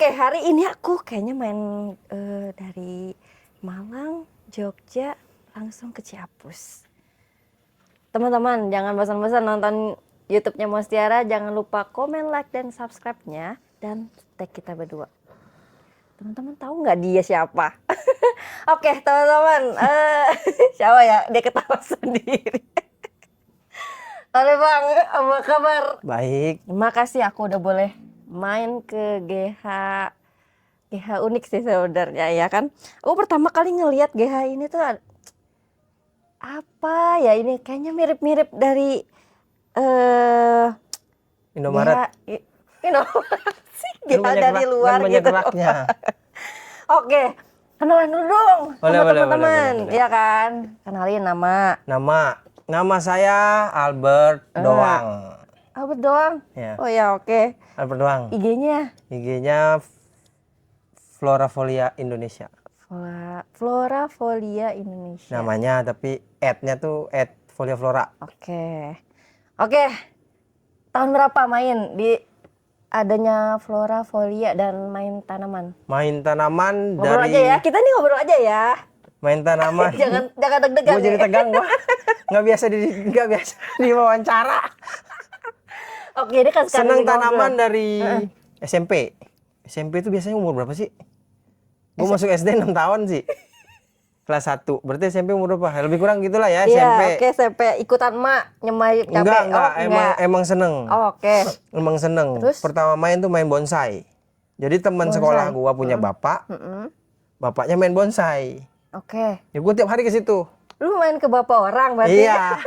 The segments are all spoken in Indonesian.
Oke, hari ini aku kayaknya main dari Malang, Jogja, langsung ke Ciapus. Teman-teman, jangan bosan-bosan nonton YouTube-nya Mostiara. Jangan lupa komen, like, dan subscribe-nya. Dan tag kita berdua. Teman-teman tahu nggak dia siapa? Oke, teman-teman. Siapa ya? Dia ketawa sendiri. Halo Bang, apa kabar? Baik. Terima kasih aku udah boleh main ke GH unik sih sebenarnya ya kan. Aku pertama kali ngelihat GH ini tuh apa ya, ini kayaknya mirip-mirip dari Indomaret. Indomaret sih, Kan GH banyak dari luar kan banyak gitu. geraknya. Oke, kenalan dulu dong Boleh, sama boleh, teman-teman, boleh. ya kan? Kenalin nama. Nama saya Albert Doang. Albert doang. Ya. Oh ya, oke. Albert Doang. IG-nya IG-nya Floravolia Indonesia. Floravolia Indonesia. Namanya, tapi @nya tuh @foliaflora. Oke. Oke. Tahun berapa main di adanya Floravolia dan main tanaman? Main tanaman Ngobrol dari aja ya. Kita nih ngobrol aja ya. main tanaman. jangan deg-degan. Gue jadi nih. tegang gua. Nggak biasa diwawancara. Oke, ini kan sekarang Senang lagi tanaman ngobrol. dari SMP. SMP itu biasanya umur berapa sih? Gue masuk SD 6 tahun sih. Kelas 1. Berarti SMP umur berapa? Lebih kurang gitulah ya, Iya, SMP. oke, SMP ikutan mak nyemai capek. Enggak, emang seneng. Oh, oke. Emang seneng. Terus? Pertama main tuh main bonsai. Jadi teman Bonsai? sekolah gua punya bapak. Bapaknya main bonsai. Oke. Ya gua tiap hari ke situ. Lu main ke bapak orang berarti? Iya.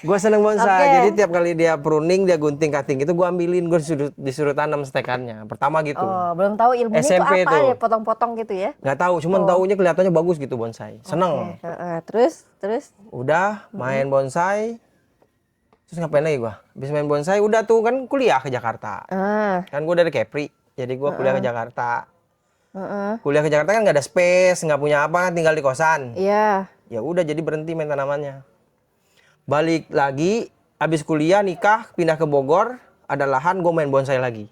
Gua seneng bonsai. Oke. Jadi tiap kali dia pruning, dia gunting cutting itu gua ambilin, gua disuruh tanam stekannya. Pertama gitu. Oh, belum tahu ilmunya SMP itu apa tuh. ya, potong-potong gitu ya? Nggak tahu, cuman taunya kelihatannya bagus gitu bonsai. Seneng. Oke, terus? Udah main bonsai. Terus ngapain lagi gua? Habis main bonsai udah tuh kan kuliah ke Jakarta. Kan gua dari Kepri. Jadi gua kuliah ke Jakarta. Kuliah ke Jakarta kan nggak ada space, nggak punya apa, kan tinggal di kosan. Iya. Ya udah jadi berhenti main tanamannya. Balik lagi, habis kuliah nikah, pindah ke Bogor, ada lahan, gua main bonsai lagi.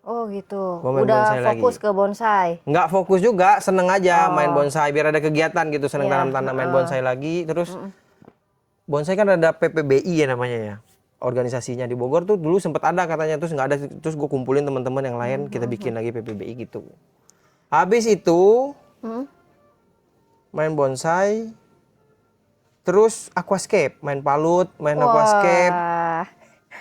Oh gitu. Gua main Udah bonsai fokus lagi. ke bonsai. Nggak fokus juga, seneng aja main bonsai biar ada kegiatan gitu, seneng Iya, tanam-tanam main bonsai lagi. Terus bonsai kan ada PPBI ya namanya ya. Organisasinya di Bogor tuh dulu sempet ada katanya, terus nggak ada, terus gue kumpulin teman-teman yang lain, kita bikin lagi PPBI gitu. Habis itu main bonsai, terus aquascape, main palut, main aquascape, Wah.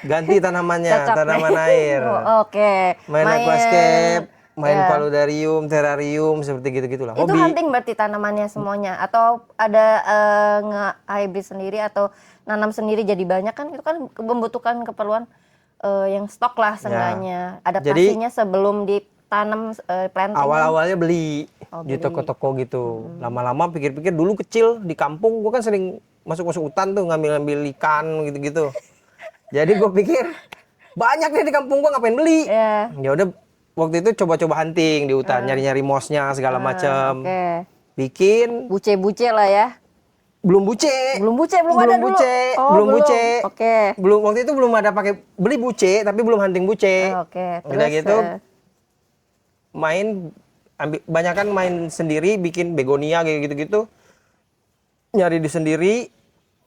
ganti tanamannya, Cocok tanaman nih. air. Oh, oke. Main aquascape, main ya. paludarium, terarium, seperti gitu-gitulah. Itu Hobi. hunting berarti tanamannya semuanya, atau ada nge-hybrid sendiri atau nanam sendiri jadi banyak, kan itu kan membutuhkan keperluan yang stok lah seenggaknya. Adaptasinya sebelum ditanam planting. Awal-awalnya beli di beli. toko-toko gitu. Lama-lama pikir-pikir dulu kecil di kampung gua kan sering masuk-masuk hutan tuh ngambil-ngambil ikan gitu-gitu. Jadi gue pikir banyak nih di kampung gua, ngapain beli? Iya. Ya udah waktu itu coba-coba hunting di hutan, nyari-nyari mosnya segala macam. Oke. Bikin Buce-buce lah ya. belum buce. Belum ada dulu. Oh, belum buce. Oke. Belum, waktu itu belum ada pakai beli buce tapi belum hunting buce. Oke. Udah Terus, gitu banyakan main sendiri, bikin begonia kayak gitu-gitu. Nyari di sendiri,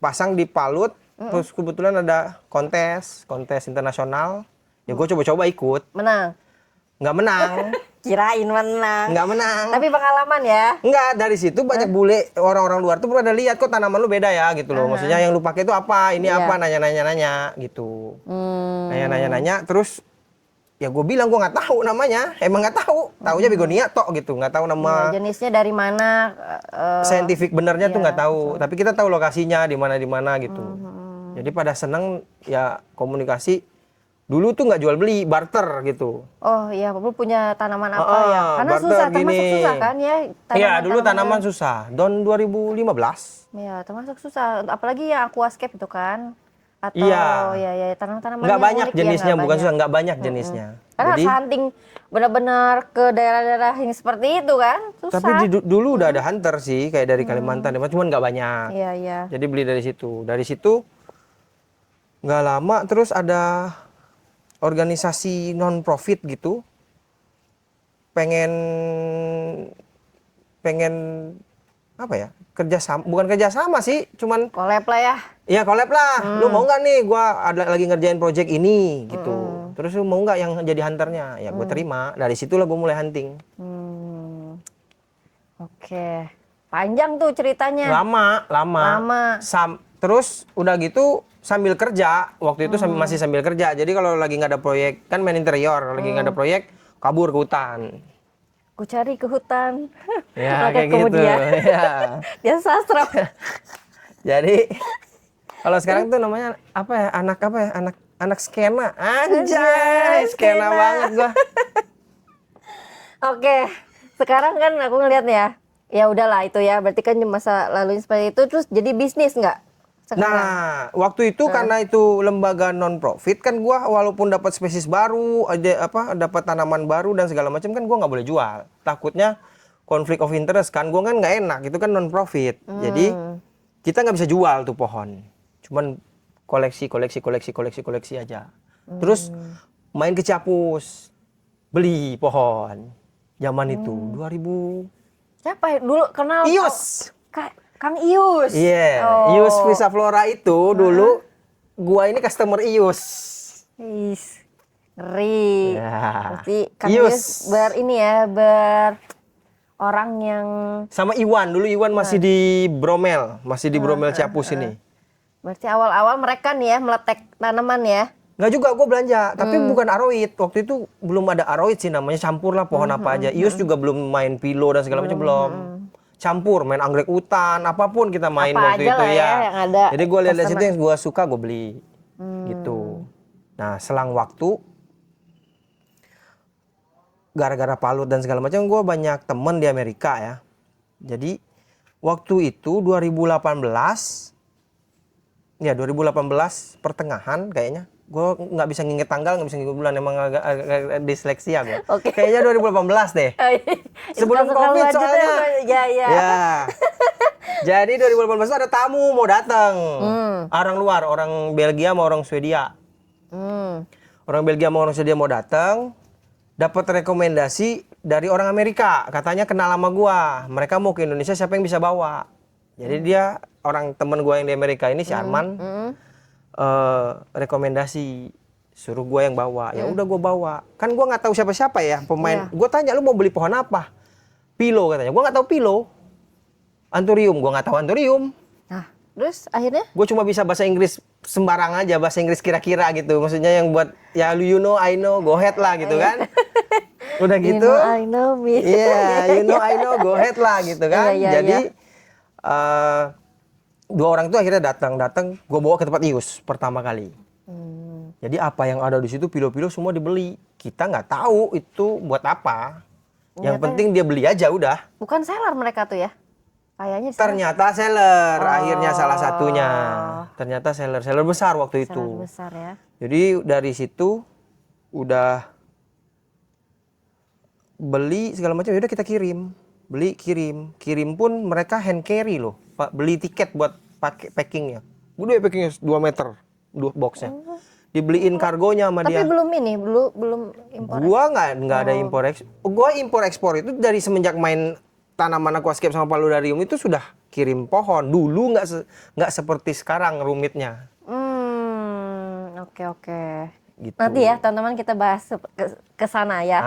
pasang di palut, terus kebetulan ada kontes internasional. Ya gue coba-coba ikut. menang. Nggak menang. Kirain menang. Nggak menang. Tapi pengalaman ya. Nggak, dari situ banyak bule, orang-orang luar tuh pada lihat kok tanaman lu beda ya gitu loh. Maksudnya yang lu pakai itu apa, ini Iya. apa, nanya-nanya gitu. Nanya-nanya, terus ya gue bilang gue nggak tahu namanya, emang nggak tahu. Taunya begonia tok gitu, nggak tahu nama Jenisnya dari mana? saintifik benernya tuh iya, nggak tahu. Tapi kita tahu lokasinya di mana gitu. Jadi pada seneng ya komunikasi. Dulu tuh nggak jual beli, barter gitu. Oh iya, lu punya tanaman apa ya? Karena barter susah, termasuk gini. susah kan ya? Iya, dulu tanaman susah. Tahun 2015. Iya, termasuk susah. Apalagi yang aquascape itu kan? Atau Iya. ya tanaman-tanaman Nggak yang banyak unik, jenisnya, nggak bukan banyak. susah, nggak banyak jenisnya. Karena Jadi, hunting benar-benar ke daerah-daerah yang seperti itu kan? Susah. tapi dulu udah ada hunter sih, kayak dari Kalimantan, cuman nggak banyak. Iya, iya. Jadi beli dari situ. Dari situ nggak lama terus ada organisasi non profit gitu, pengen pengen apa ya, bukan kerja sama sih, cuman Collab lah ya. ya collab lah. Lu mau nggak nih, gua ada lagi ngerjain project ini gitu. Terus lu mau nggak yang jadi hunternya? Ya gue terima. Dari situlah gue mulai hunting. Oke. Panjang tuh ceritanya. Lama. Lama. Terus udah gitu sambil kerja. Waktu itu masih sambil kerja. Jadi kalau lagi nggak ada proyek, kan main interior. Lagi nggak ada proyek, kabur ke hutan. Ku cari ke hutan. Ya Pakai kayak gitu. kemudian. Ya. Dia sastra. Jadi kalau sekarang tuh namanya apa ya? Anak skena. Anjay, skena banget gua. Oke. Sekarang kan aku ngeliat ya. Ya udahlah itu ya. Berarti kan masa lalunya seperti itu, terus jadi bisnis nggak sekarang? Nah, waktu itu karena itu lembaga non profit kan, gua walaupun dapat spesies baru, dapat tanaman baru dan segala macam, kan gua nggak boleh jual. Takutnya konflik of interest kan, gua kan nggak enak. Itu kan non profit. Jadi kita nggak bisa jual tuh pohon. Cuman koleksi aja. Terus main ke Ciapus, beli pohon. Zaman itu 2000. Siapa ya? Dulu kenal? Ius. Kang Ius. Iya, Ius Visa Flora itu dulu gua ini customer Ius. Is, ngeri. Ya. Berarti Kang Ius. Ius orang yang Sama Iwan, dulu Iwan masih di Bromel, Ciapus ini. berarti awal-awal mereka nih ya meletek tanaman ya. Nggak juga, gue belanja, tapi bukan aroid. Waktu itu belum ada aroid sih, namanya campur lah pohon apa aja. Ius juga belum main pilo dan segala macam, belum. Campur, main anggrek hutan, apapun kita main Apa waktu aja itu lah ya yang ada. Jadi gue lihat dari Customer. situ yang gue suka gue beli, gitu. Nah selang waktu, gara-gara Palut dan segala macam, gue banyak temen di Amerika ya. Jadi waktu itu 2018 pertengahan kayaknya. Gue nggak bisa nginget tanggal, nggak bisa nginget bulan, emang agak disleksia gue. Oke. Kayaknya 2018 deh. Sebelum COVID soalnya. Ya. Ya. Jadi 2018 ada tamu mau datang. Orang luar, orang Belgia sama orang Swedia. Orang Belgia sama orang Swedia mau datang. Dapat rekomendasi dari orang Amerika. Katanya kenal sama gua. Mereka mau ke Indonesia, siapa yang bisa bawa. Jadi dia, orang temen gua yang di Amerika ini, si Arman, rekomendasi. Suruh gua yang bawa. Ya udah gua bawa. Kan gua nggak tahu siapa-siapa ya pemain. Gua tanya, lu mau beli pohon apa? Pilo katanya. Gua nggak tahu pilo. Anthurium, gua nggak tahu anthurium. Nah, terus akhirnya? Gue cuma bisa bahasa Inggris sembarang aja, bahasa Inggris kira-kira gitu. Maksudnya yang buat ya you know, I know, go ahead lah gitu kan. Udah gitu. You know, I know me. Iya, you know, I know, go ahead lah gitu kan. Iya. Jadi dua orang itu akhirnya datang, gue bawa ke tempat Ius pertama kali. Jadi apa yang ada di situ, pilo-pilo semua dibeli. Kita nggak tahu itu buat apa. Yang penting dia beli aja udah. Bukan seller mereka tuh ya? Kayaknya Ternyata seller, akhirnya salah satunya. Ternyata seller besar waktu itu. seller besar ya. Jadi dari situ udah beli segala macam, udah kita kirim. Kirim pun mereka hand carry loh. Beli tiket buat pakai packingnya. Udah packingnya 2 meter, 2 boxnya. Dibeliin kargonya sama Tapi dia. belum impor. Gua nggak ada impor ekspor. Gua impor ekspor itu dari semenjak main tanaman aquascape sama paludarium itu sudah kirim pohon. Dulu nggak seperti sekarang rumitnya. Oke. Gitu. Nanti ya teman-teman kita bahas ke sana ya.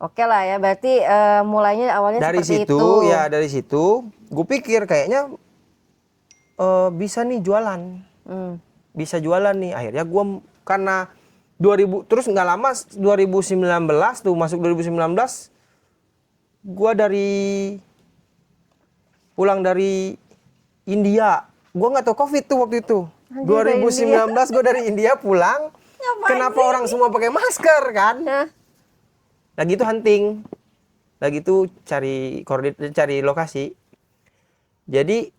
Oke lah ya. Berarti mulainya awalnya Dari seperti situ, itu. ya dari situ, gue pikir kayaknya bisa nih jualan. Bisa jualan nih. Akhirnya gue karena 2000 terus nggak lama 2019 tuh masuk 2019. Gua pulang dari India. Gua nggak tahu COVID tuh waktu itu. 2019 gua dari India pulang. Kenapa orang semua pakai masker kan? Lagi itu hunting. Lagi itu cari lokasi. Jadi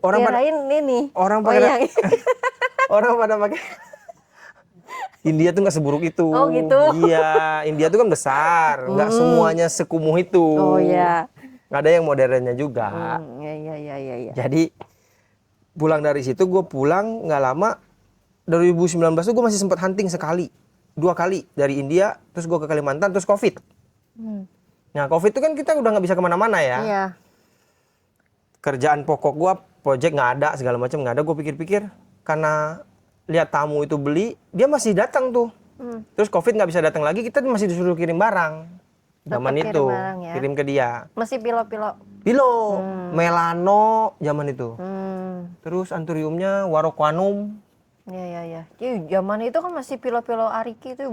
orang pada pakai India tuh nggak seburuk itu. Oh gitu. Iya, India tuh kan besar, nggak semuanya sekumuh itu. Oh iya. Nggak ada yang modernnya juga. Iya. Jadi pulang dari situ, gue pulang nggak lama. 2019 tuh gue masih sempat hunting sekali. 2 kali dari India, terus gue ke Kalimantan, terus COVID. Nah COVID itu kan kita udah nggak bisa kemana-mana ya. Iya. Kerjaan pokok gue, project nggak ada, segala macam nggak ada. Gue pikir-pikir karena lihat tamu itu beli, dia masih datang tuh. Terus COVID nggak bisa datang lagi, kita masih disuruh kirim barang. Zaman Tetap kirim itu barang ya. kirim ke dia. Masih pilo-pilo. Pilo, Melano zaman itu. Terus Anthuriumnya Warokwanum. Iya. Jadi zaman itu kan masih pilo-pilo Ariki itu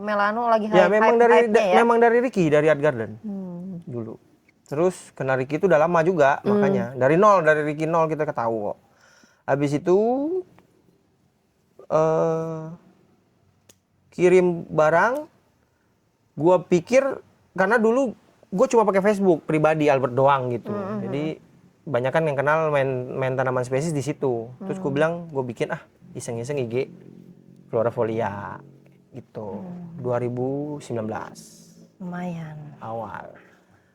Melano lagi Ya memang dari hype-nya ya. memang dari Ricky, dari Art Garden dulu. Terus kena Ricky itu udah lama juga, makanya dari Ricky nol kita ketahui kok. Habis itu kirim barang, gua pikir karena dulu gue cuma pakai Facebook pribadi Albert doang gitu. Jadi banyak kan yang kenal main tanaman spesies di situ. Terus gue bilang gue bikin iseng-iseng IG Florifolia gitu. 2019 Lumayan. awal.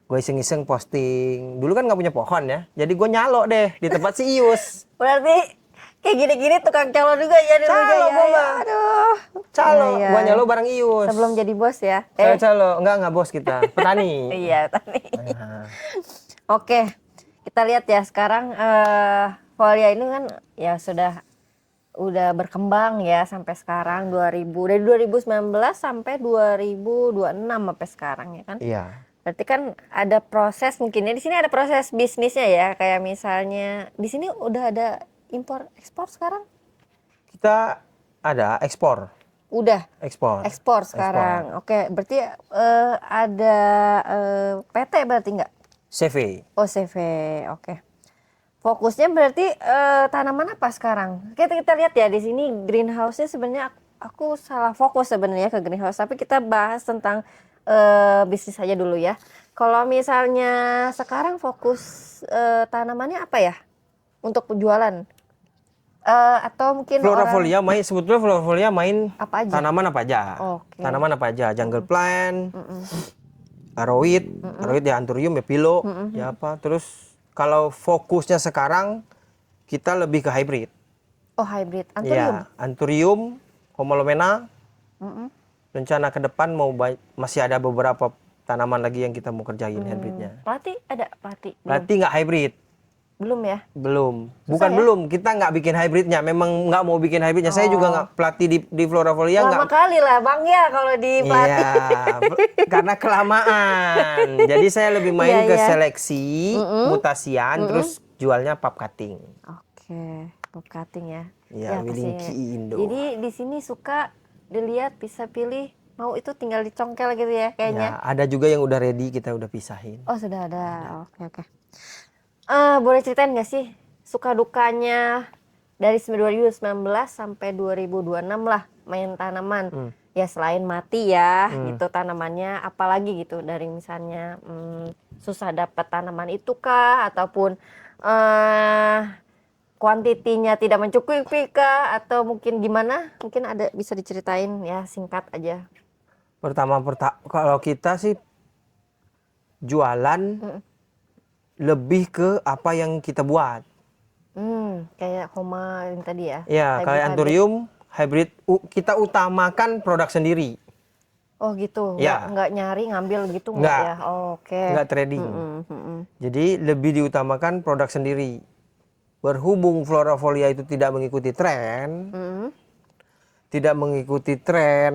Gue iseng-iseng posting. Dulu kan nggak punya pohon ya. Jadi gue nyalo deh di tempat si Ius. Berarti kayak gini-gini tukang calo juga ya dulu Calo ya. gua mah. Aduh. Calo, Iya. gue nyalo bareng Ius. Sebelum jadi bos ya. Saya calo, enggak bos kita, petani. Iya, tadi. Nah, Oke. Kita lihat ya sekarang Folia ini kan ya udah berkembang ya sampai sekarang dari 2019 sampai 2026 sampai sekarang ya kan. iya. Berarti kan ada proses mungkin ya di sini ada proses bisnisnya ya kayak misalnya di sini udah ada impor ekspor sekarang? Kita ada ekspor. Udah Ekspor. sekarang. Oke, berarti ada PT berarti nggak? CV. Oh CV, oke. Fokusnya berarti tanaman apa sekarang? Kita lihat ya di sini greenhouse-nya sebenarnya aku salah fokus sebenarnya ke greenhouse, tapi kita bahas tentang bisnis aja dulu ya. Kalau misalnya sekarang fokus tanamannya apa ya untuk jualan? Atau mungkin Florifolia sebetulnya Florifolia main Apa aja? tanaman apa aja. Oke. Tanaman apa aja, jungle plant, aroid ya anthurium ya pilo, ya apa. Terus kalau fokusnya sekarang kita lebih ke hybrid. Oh hybrid, anthurium. Ya, anthurium, homolomena. Rencana ke depan masih ada beberapa tanaman lagi yang kita mau kerjain hybridnya. Pelatih ada pelatih? Berarti nggak hybrid. Belum ya? Belum. Susah Bukan ya? belum. Kita nggak bikin hybridnya. Memang nggak mau bikin hybridnya. Saya juga nggak pelatih di Florifolia. Lama kali lah bang ya kalau di pelatih. Iya, karena kelamaan. Jadi saya lebih main Iya, ke iya. seleksi, mutasian, terus jualnya pub cutting. Oke, pop cutting ya. Iya, Willing pastinya. Key Indo. Jadi di sini suka dilihat bisa pilih mau itu tinggal dicongkel gitu ya kayaknya. Ya, ada juga yang udah ready, kita udah pisahin. Oh sudah ada. Oke. Boleh ceritain nggak sih suka dukanya dari 2019 sampai 2026 lah main tanaman? Ya selain mati ya gitu tanamannya, apalagi gitu dari misalnya susah dapat tanaman itu kah ataupun kuantitinya tidak mencukupi kah atau mungkin gimana? Mungkin ada bisa diceritain ya singkat aja. Pertama kalau kita sih jualan lebih ke apa yang kita buat. Kayak Homa yang tadi ya. Ya, kayak anthurium hybrid kita utamakan produk sendiri. Oh gitu. Ya. Nggak nyari ngambil gitu Nggak. ya. Oh, oke. Nggak trading. Jadi lebih diutamakan produk sendiri. Berhubung Florifolia itu tidak mengikuti tren, tidak mengikuti tren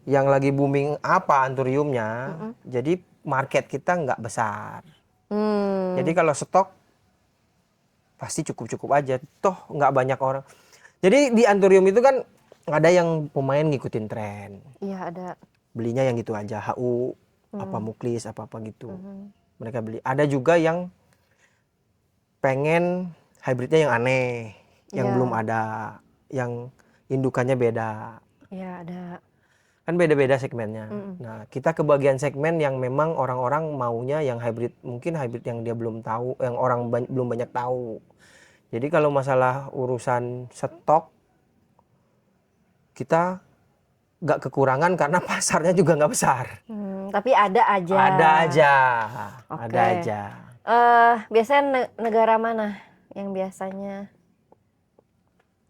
yang lagi booming apa anthuriumnya, jadi market kita nggak besar. Jadi kalau stok pasti cukup-cukup aja, toh nggak banyak orang. Jadi di anthurium itu kan ada yang pemain ngikutin tren, Iya ada. belinya yang gitu aja, HU, apa muklis, apa-apa gitu. Mereka beli. Ada juga yang pengen hybridnya yang aneh, yang Iya. belum ada, yang indukannya beda. Iya ada. Kan beda-beda segmennya. Nah, kita ke bagian segmen yang memang orang-orang maunya yang hybrid, mungkin hybrid yang dia belum tahu, yang orang belum banyak tahu. Jadi kalau masalah urusan stok, kita nggak kekurangan karena pasarnya juga nggak besar. Tapi ada aja. Ada aja, Oke. ada aja. Biasanya negara mana yang biasanya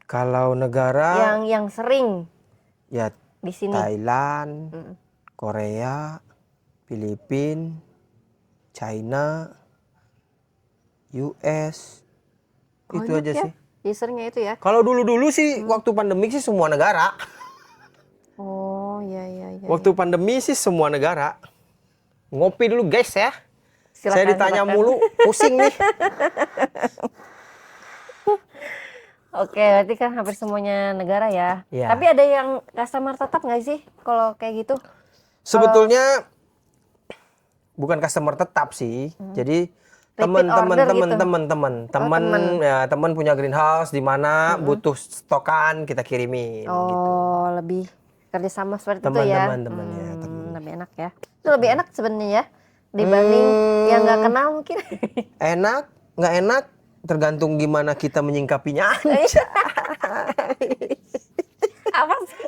Kalau negara yang sering? ya di sini? Thailand, Korea, Filipina, China, US. Itu Banyak aja ya sih. usernya itu ya. Kalau dulu-dulu sih waktu pandemik sih semua negara. Oh iya iya iya. Waktu pandemi sih semua negara. Ngopi dulu guys ya. Saya Silakan, ditanya silakan. mulu, pusing nih. Oke, berarti kan hampir semuanya negara ya. Iya. Tapi ada yang customer tetap nggak sih kalau kayak gitu? Sebetulnya bukan customer tetap sih. Jadi Repeat order gitu. teman ya teman punya greenhouse di mana butuh stokan kita kirimin gitu. Oh, lebih kerjasama seperti itu ya. Teman-teman ya, teman. Lebih enak ya. Itu lebih enak sebenarnya ya dibanding yang nggak kenal mungkin. Enak, nggak enak tergantung gimana kita menyingkapinya. Apa sih?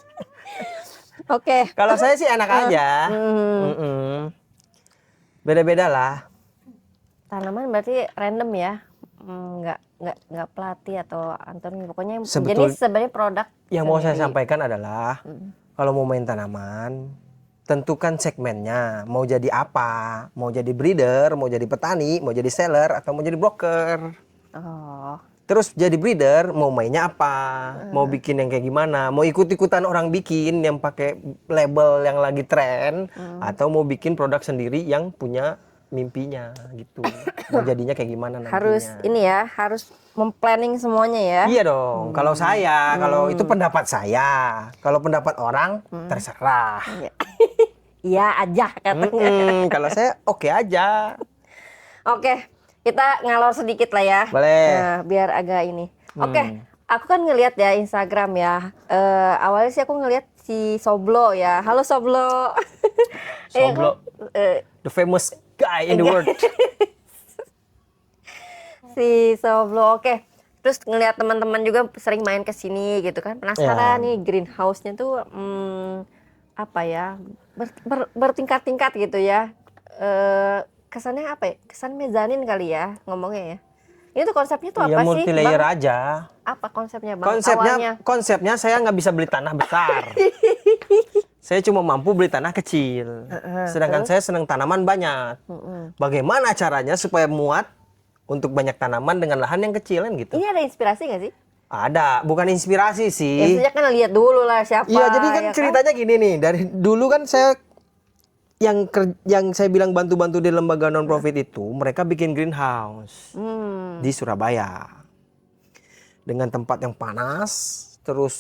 Oke. Kalau saya sih enak aja. Beda-beda lah. Tanaman berarti random ya. Nggak pelatih atau Antoni, pokoknya Sebetul- jadi sebenarnya produk Yang mau saya sendiri. sampaikan adalah kalau mau main tanaman, tentukan segmennya. Mau jadi apa? Mau jadi breeder, mau jadi petani, mau jadi seller, atau mau jadi broker. Oh, Terus jadi breeder, mau mainnya apa? Mau bikin yang kayak gimana? Mau ikut-ikutan orang bikin yang pakai label yang lagi tren, atau mau bikin produk sendiri yang punya mimpinya gitu. Mau jadinya kayak gimana nantinya? harus ini ya, harus memplanning semuanya ya. Iya dong. Kalau saya, kalau itu pendapat saya. Kalau pendapat orang, terserah. Iya. Iya aja katanya. Kalau saya oke aja. Oke, kita ngalor sedikit lah ya. Boleh. Nah, biar agak ini. Oke, aku kan ngelihat ya Instagram ya. Awalnya sih aku ngelihat si Soblo ya. Halo Soblo. Soblo. The famous guy in the world. Si Soblo, oke. Terus ngelihat teman-teman juga sering main ke sini gitu kan. Penasaran Ya. nih greenhouse-nya tuh apa ya? Bertingkat-tingkat gitu ya. Kesannya apa ya? Kesan mezanin kali ya ngomongnya ya. Ini tuh konsepnya tuh Ya apa sih, multi layer Bang? aja. Apa konsepnya, Bang? Awalnya. Konsepnya saya nggak bisa beli tanah besar. Saya cuma mampu beli tanah kecil. Sedangkan saya senang tanaman banyak. Bagaimana caranya supaya muat untuk banyak tanaman dengan lahan yang kecil kan gitu? Ini ada inspirasi nggak sih? Ada, bukan inspirasi Ya, sih. maksudnya kan lihat dulu lah siapa. Iya, jadi kan ya ceritanya gini nih. Dari dulu kan saya yang saya bilang bantu-bantu di lembaga non profit itu, mereka bikin greenhouse di Surabaya dengan tempat yang panas, terus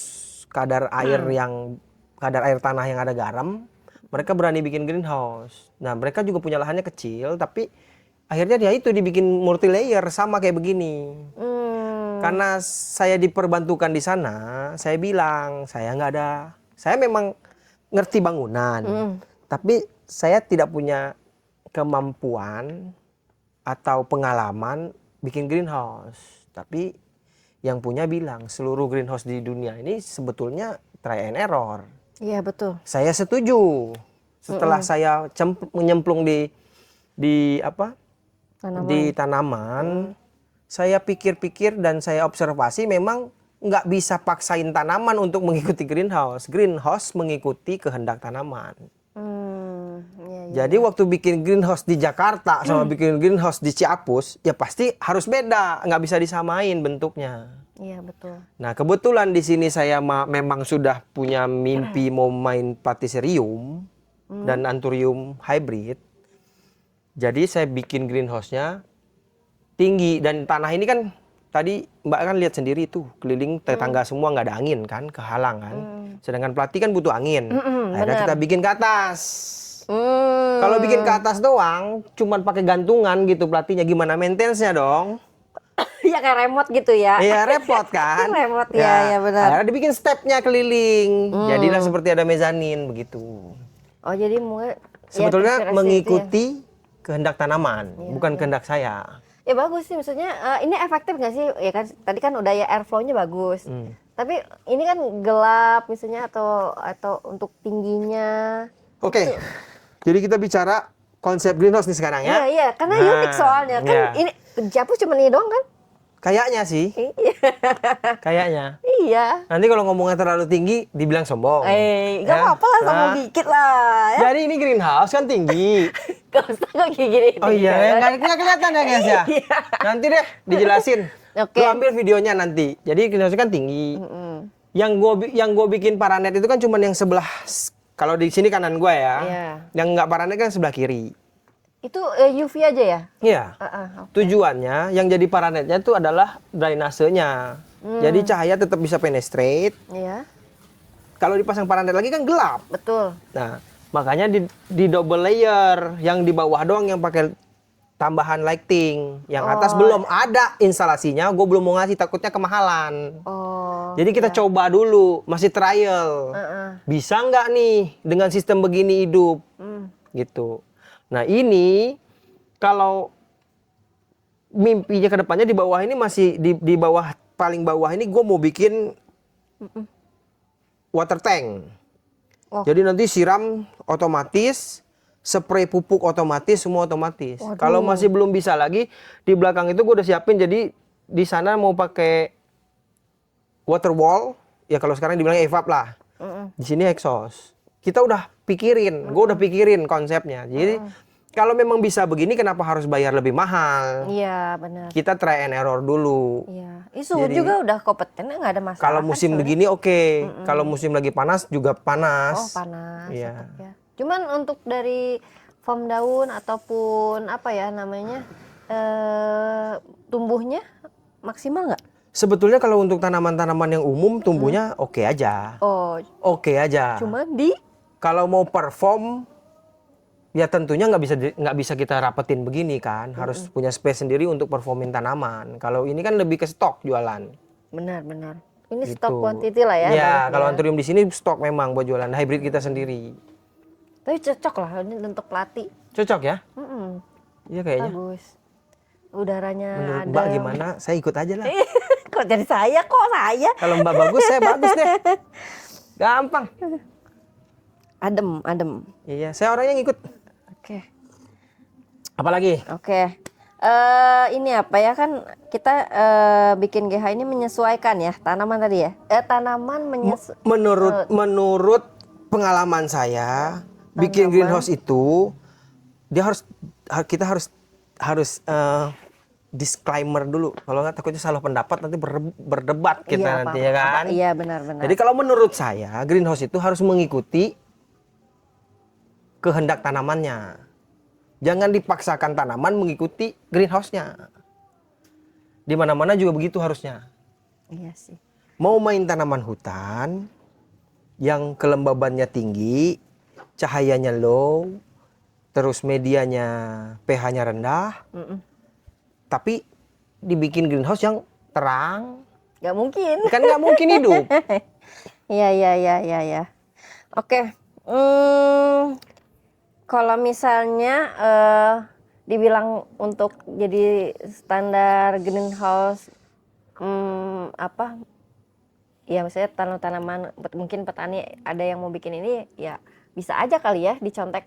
kadar air tanah yang ada garam. Mereka berani bikin greenhouse. Nah, mereka juga punya lahannya kecil, tapi akhirnya dia itu dibikin multi layer sama kayak begini. Karena saya diperbantukan di sana, saya bilang saya nggak ada. Saya memang ngerti bangunan, tapi saya tidak punya kemampuan atau pengalaman bikin greenhouse. Tapi yang punya bilang seluruh greenhouse di dunia ini sebetulnya try and error. Iya, betul. Saya setuju. Setelah saya menyemplung di tanaman, saya pikir-pikir dan saya observasi memang nggak bisa paksain tanaman untuk mengikuti greenhouse. Greenhouse mengikuti kehendak tanaman. Iya. Jadi waktu bikin greenhouse di Jakarta sama bikin greenhouse di Ciapus, ya pasti harus beda, nggak bisa disamain bentuknya. Iya, betul. Nah, kebetulan di sini saya memang sudah punya mimpi mau main platycerium dan anthurium hybrid. Jadi saya bikin greenhouse-nya tinggi, dan tanah ini kan tadi Mbak kan lihat sendiri tuh keliling tetangga semua nggak ada angin kan, kehalang kan. Sedangkan platy kan butuh angin. Akhirnya kita bikin ke atas. Kalau bikin ke atas doang, cuman pakai gantungan gitu platynya, gimana maintenance-nya dong? Iya, kayak remote gitu ya. Iya, repot kan? Remote, ya benar. Akhirnya dibikin stepnya keliling. Jadilah seperti ada mezanin begitu. Oh, jadi mungkin Sebetulnya terinspirasi mengikuti itu kehendak tanaman, bukan kehendak saya. ya bagus sih, maksudnya ini efektif nggak sih? Ya kan tadi kan udah ya airflow-nya bagus. Tapi ini kan gelap misalnya atau untuk tingginya. Oke. Jadi kita bicara konsep greenhouse nih sekarang ya. Iya, karena unik soalnya. Kan iya. ini Ciapus cuma ini doang kan? Kayaknya sih, Iya. kayaknya. Iya. Nanti kalau ngomongnya terlalu tinggi, dibilang sombong. Gak Ya. apa-apa lah, sombong Nah, dikit lah ya. jadi ini greenhouse kan tinggi. Gak usah kok gini. Oh iya, nggak kelihatan ya guys ya. Nanti deh dijelasin. Oke. Lu ambil videonya nanti. Jadi greenhouse kan tinggi. Yang gue bikin paranet itu kan cuman yang sebelah, kalau di sini kanan gue ya. Iya. Yang nggak paranet kan sebelah kiri. Itu UV aja ya? Iya. Oke. Tujuannya yang jadi paranetnya itu adalah drainasenya. Jadi cahaya tetap bisa penetrate. Iya, Kalau dipasang paranet lagi kan gelap. betul. Nah, makanya di double layer, yang di bawah doang yang pakai tambahan lighting. Yang atas belum ada instalasinya, gue belum mau ngasih, takutnya kemahalan. Oh. Jadi kita coba dulu, masih trial. Bisa nggak nih dengan sistem begini hidup? Gitu. Nah ini kalau mimpinya ke depannya di bawah ini masih di bawah, paling bawah ini gue mau bikin water tank. Oh. Jadi nanti siram otomatis, spray pupuk otomatis, semua otomatis. Waduh. Kalau masih belum bisa lagi, di belakang itu gue udah siapin, jadi di sana mau pakai water wall, ya kalau sekarang dibilang evap lah. Di sini exhaust. Kita udah pikirin, gue udah pikirin konsepnya. Jadi kalau memang bisa begini, kenapa harus bayar lebih mahal? Iya, benar. Kita try and error dulu. Iya. Suhu Jadi- juga udah kompeten, nggak ada masalah. Kalau kan musim sebenarnya? begini oke. Kalau musim lagi panas juga panas. Oh, panas. Iya. tetap ya. Cuman untuk dari form daun ataupun apa ya namanya, tumbuhnya maksimal nggak? Sebetulnya kalau untuk tanaman-tanaman yang umum tumbuhnya oke aja. Oh, Oke aja. cuma di Kalau mau perform, ya tentunya nggak bisa kita rapetin begini kan. Harus punya space sendiri untuk performin tanaman. Kalau ini kan lebih ke stok jualan. benar-benar. Ini Gitu. stok quantity lah ya. Ya, berarti kalau ya. anthurium di sini stok memang buat jualan hybrid kita sendiri. Tapi cocok lah ini untuk pelatih. Cocok ya? Mm-mm, Iya kayaknya. bagus. Udaranya Menurut ada. Mbak gimana? Saya ikut aja lah. Kok jadi saya? Kok saya? Kalau Mbak bagus, saya bagus deh. Gampang. Adem. Iya, saya orangnya ngikut. Oke. Apalagi? Oke. Ini apa ya, kan kita bikin GH ini menyesuaikan ya tanaman tadi ya. Tanaman Menurut pengalaman saya, bikin greenhouse itu kita harus disclaimer dulu. Kalau nggak takutnya salah pendapat, nanti berdebat kita nanti ya kan. Iya, benar-benar. Jadi kalau menurut saya, greenhouse itu harus mengikuti kehendak tanamannya. Jangan dipaksakan tanaman mengikuti greenhouse-nya. Di mana-mana juga begitu harusnya. Iya sih. Mau main tanaman hutan yang kelembabannya tinggi, cahayanya low, terus medianya pH-nya rendah, tapi dibikin greenhouse yang terang, Gak mungkin. kan nggak mungkin hidup. Iya. Oke. Kalau misalnya dibilang untuk jadi standar greenhouse, apa? Ya misalnya tanaman, mungkin petani ada yang mau bikin ini, ya bisa aja kali ya dicontek,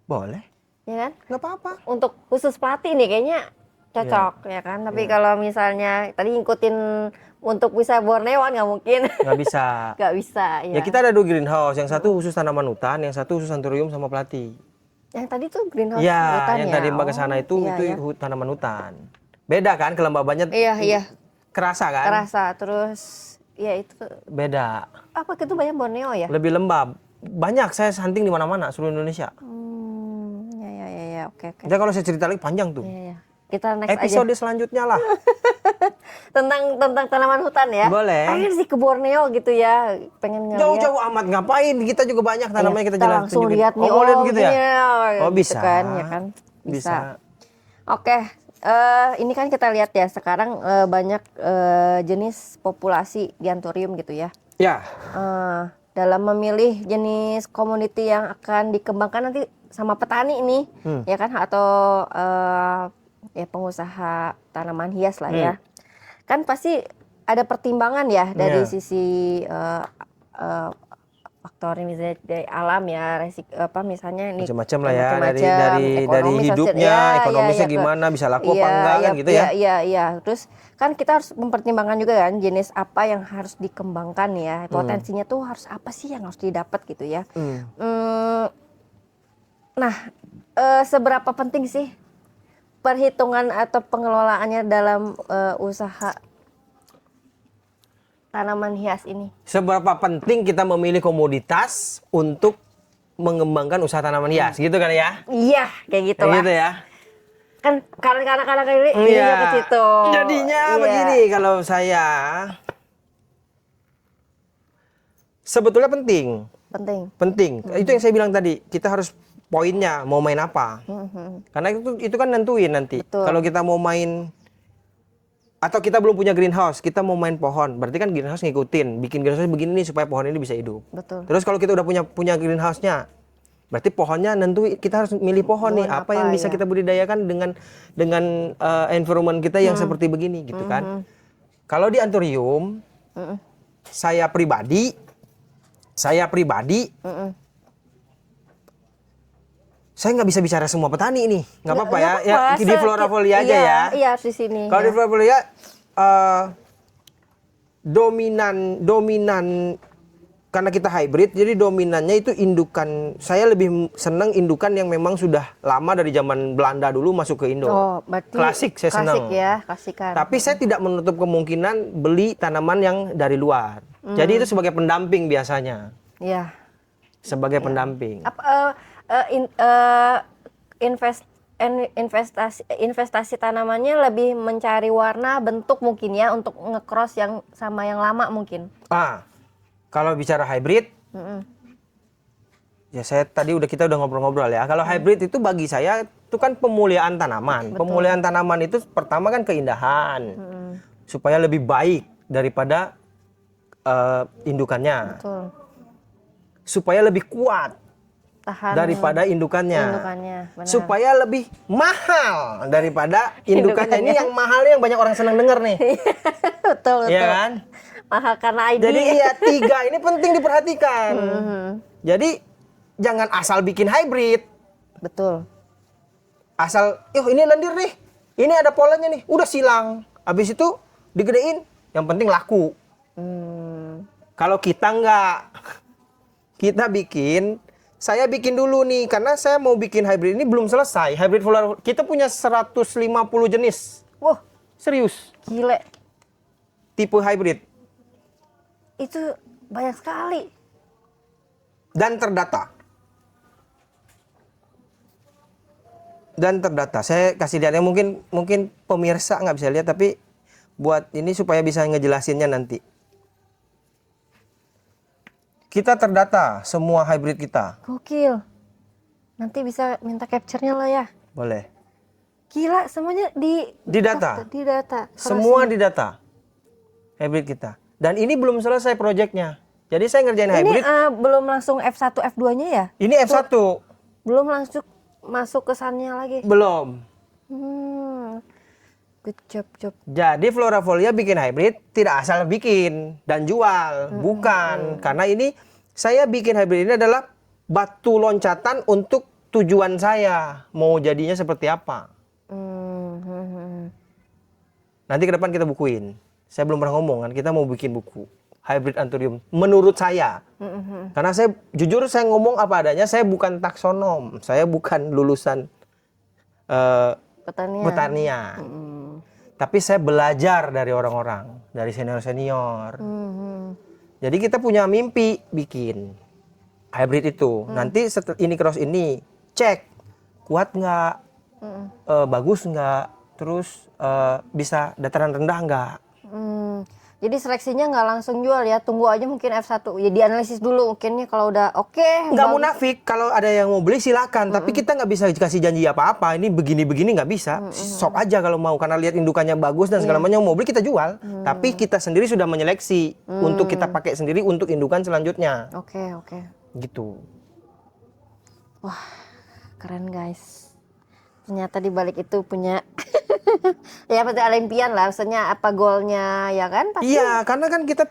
Boleh, ya kan? nggak apa-apa. Untuk khusus pelatih nih kayaknya cocok ya kan. Tapi kalau misalnya tadi ngikutin untuk bisa Borneoan nggak mungkin. Nggak bisa. Nggak bisa ya. Ya kita ada 2 greenhouse, yang satu khusus tanaman hutan, yang satu khusus anthurium sama pelati. Yang tadi tuh greenhouse Ya, hutan yang ya. tadi Mbak kesana itu iya. tanaman hutan. Beda kan kelembabannya? Iya. Kerasa kan? Kerasa. Terus ya itu Beda. apa itu banyak Borneo ya? Lebih lembab. Banyak, saya hunting di mana-mana seluruh Indonesia. Ya. Oke. Jadi kalau saya cerita lagi panjang tuh. Iya. Kita next Episode aja selanjutnya lah. tentang tanaman hutan ya. Boleh. Pengen sih ke Borneo gitu ya. Pengen ngeliat. Jauh-jauh amat ngapain? Kita juga banyak tanamannya kita Kita jelas langsung tunjukin. lihat nih. Oh, mau lihat gitu ya? gini Oh, gitu bisa. kan, ya kan? Bisa. Oke. Ini kan kita lihat ya sekarang banyak jenis populasi di anthurium gitu ya. Ya. Dalam memilih jenis komoditi yang akan dikembangkan nanti sama petani ini, ya kan, atau ya pengusaha tanaman hias lah ya. Kan pasti ada pertimbangan ya dari sisi faktor misalnya dari alam ya, misalnya ini Macam-macam lah ya, macam-macam, dari ekonomi, hidupnya, ekonomisnya gimana, bisa laku apa enggak kan gitu ya. Iya. Terus kan kita harus mempertimbangkan juga kan jenis apa yang harus dikembangkan ya, potensinya tuh harus apa sih yang harus didapat gitu ya. Nah, seberapa penting sih perhitungan atau pengelolaannya dalam usaha tanaman hias ini? Seberapa penting kita memilih komoditas untuk mengembangkan usaha tanaman hias, gitu kan ya? Iya, kayak gitu Kayak lah. gitu ya. Kan kadang-kadang ini Iya. ke situ. Jadinya Iya. begini kalau saya, sebetulnya penting. Penting. Itu yang saya bilang tadi, kita harus poinnya mau main apa. Karena itu kan nentuin nanti. Betul. Kalau kita mau main atau kita belum punya greenhouse, kita mau main pohon, berarti kan greenhouse ngikutin, bikin greenhouse begini nih supaya pohon ini bisa hidup. Betul. Terus kalau kita udah punya greenhouse-nya, berarti pohonnya nentuin, kita harus milih pohon nih, apa yang bisa ya? kita budidayakan dengan environment kita yang seperti begini gitu kan. Kalau di Anthurium, saya pribadi saya nggak bisa bicara semua petani ini, nggak apa-apa ya. Ya di Floravolia aja ya. Iya, di sini. Kalau di Floravolia dominan karena kita hybrid, jadi dominannya itu indukan. Saya lebih senang indukan yang memang sudah lama dari zaman Belanda dulu masuk ke Indo. Oh, berarti klasik saya senang. Klasik ya, klasikan. Tapi saya tidak menutup kemungkinan beli tanaman yang dari luar. Jadi itu sebagai pendamping biasanya. Iya. Sebagai pendamping. Investasi tanamannya lebih mencari warna, bentuk mungkin ya untuk nge-cross yang sama yang lama mungkin. Kalau bicara hybrid, ya kita udah ngobrol-ngobrol ya. Kalau hybrid itu bagi saya itu kan pemuliaan tanaman. Betul. Pemuliaan tanaman itu pertama kan keindahan, supaya lebih baik daripada indukannya. Betul. Supaya lebih kuat Tahan daripada indukannya. benar. Supaya lebih mahal daripada indukannya. Ini yang mahal yang banyak orang senang denger nih. betul. Iya kan? Mahal karena ID. Jadi iya, 3 ini penting diperhatikan. Jadi jangan asal bikin hybrid. Betul. Asal, ini lendir nih. Ini ada polennya nih. Udah silang. Habis itu digedein. Yang penting laku. Kalau kita enggak. Saya bikin dulu nih. Karena saya mau bikin hybrid ini belum selesai. Hybrid Floravolia, kita punya 150 jenis. Wah, Serius. gile. Tipe hybrid. Itu banyak sekali. Dan terdata. Saya kasih lihatnya, mungkin pemirsa nggak bisa lihat, tapi buat ini supaya bisa ngejelasinnya nanti. Kita terdata semua hybrid kita. Gokil. Nanti bisa minta capture-nya lah ya. Boleh. Gila, semuanya Didata. Didata. Semua didata. Hybrid kita. Dan ini belum selesai proyeknya. Jadi saya ngerjain hybrid. Ini belum langsung F1, F2-nya ya? Ini F1. Belum langsung masuk ke sannya lagi. Belum. Good job. Jadi Floravolia bikin hybrid tidak asal bikin dan jual, bukan. Karena ini saya bikin hybrid ini adalah batu loncatan untuk tujuan saya mau jadinya seperti apa. Nanti ke depan kita bukuin. Saya belum pernah ngomong kan, kita mau bikin buku hybrid Anthurium. Menurut saya, karena saya jujur saya ngomong apa adanya. Saya bukan taksonom, saya bukan lulusan Pertanian. Tapi saya belajar dari orang-orang, dari senior-senior. Jadi kita punya mimpi bikin hybrid itu. Nanti setelah ini cross ini, cek kuat nggak, bagus nggak, terus bisa dataran rendah nggak. Jadi seleksinya nggak langsung jual ya, tunggu aja mungkin F1. Ya dianalisis dulu mungkinnya kalau udah oke. Nggak munafik, kalau ada yang mau beli silakan. Tapi kita nggak bisa kasih janji apa-apa. Ini begini-begini nggak bisa. Sok aja kalau mau, karena lihat indukannya bagus dan segala macam, mau beli kita jual. Tapi kita sendiri sudah menyeleksi untuk kita pakai sendiri untuk indukan selanjutnya. Oke. Gitu. Wah, keren guys. Ternyata di balik itu punya ya pasti ada impian lah, maksudnya apa goalnya ya kan? Pasti Iya, karena kan kita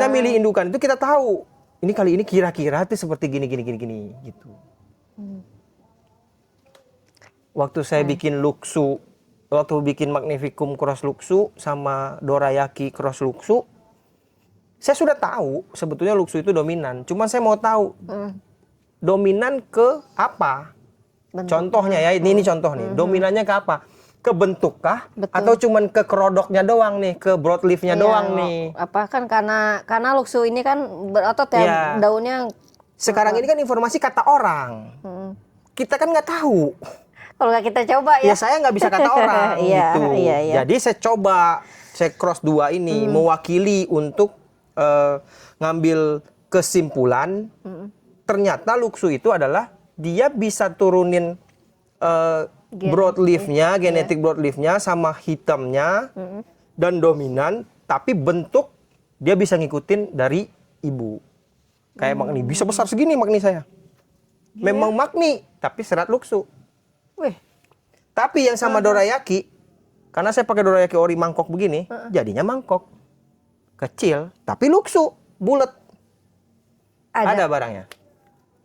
milih indukan itu kita tahu ini kali ini kira-kira tuh seperti gini gitu. Waktu saya bikin Luxu, waktu bikin Magnificum Cross Luxu sama Dorayaki Cross Luxu, saya sudah tahu sebetulnya Luxu itu dominan. Cuma saya mau tahu dominan ke apa? Bentuk. Contohnya ya, ini contoh nih. Dominannya ke apa? Ke bentuk kah? Betul. Atau cuman ke kerodoknya doang nih, ke broadleaf-nya Iya, doang nih? Apa kan karena Luxu ini kan berotot ya, Iya. daunnya. Sekarang ini kan informasi kata orang. Kita kan nggak tahu. Kalau nggak kita coba Ya ya. saya nggak bisa kata orang Iya, gitu. iya. Jadi saya coba, saya cross dua ini mewakili untuk ngambil kesimpulan. Ternyata Luxu itu adalah dia bisa turunin broadleaf-nya, genetik broadleaf-nya sama hitamnya dan dominan, tapi bentuk dia bisa ngikutin dari ibu. Kayak Magni, bisa besar segini Magni saya. Memang Magni, tapi serat Luxu. Wih, Tapi yang sama Dorayaki, karena saya pakai Dorayaki ori mangkok begini, jadinya mangkok. Kecil, tapi Luxu, bulat. Ada barangnya.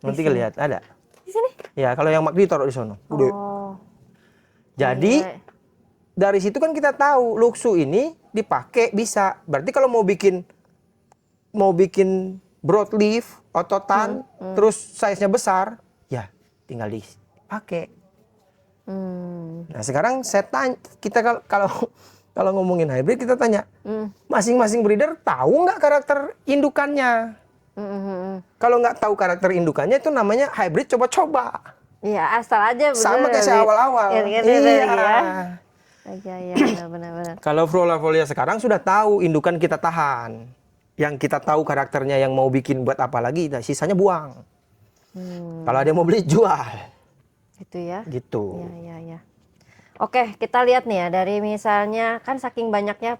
Nanti kita lihat, ada. di sini. Ya, kalau yang Magni taruh di sono. Udah. Oh. Jadi Iya. dari situ kan kita tahu Luxu ini dipakai bisa. Berarti kalau mau bikin broadleaf, ototan, terus size-nya besar, ya tinggal dipakai. Nah, sekarang saya tanya, kita kalau ngomongin hybrid kita tanya, masing-masing breeder tahu nggak karakter indukannya? Kalau nggak tahu karakter indukannya itu namanya hybrid coba-coba. Iya, asal aja bener. Sama kayak saya awal-awal. Iya. Iya, benar-benar. Kalau Flora-Folia sekarang sudah tahu indukan kita tahan. Yang kita tahu karakternya yang mau bikin buat apa lagi, nah, sisanya buang. Kalau ada yang mau beli, jual. Gitu ya. Gitu. Iya. Oke, kita lihat nih ya, dari misalnya kan saking banyaknya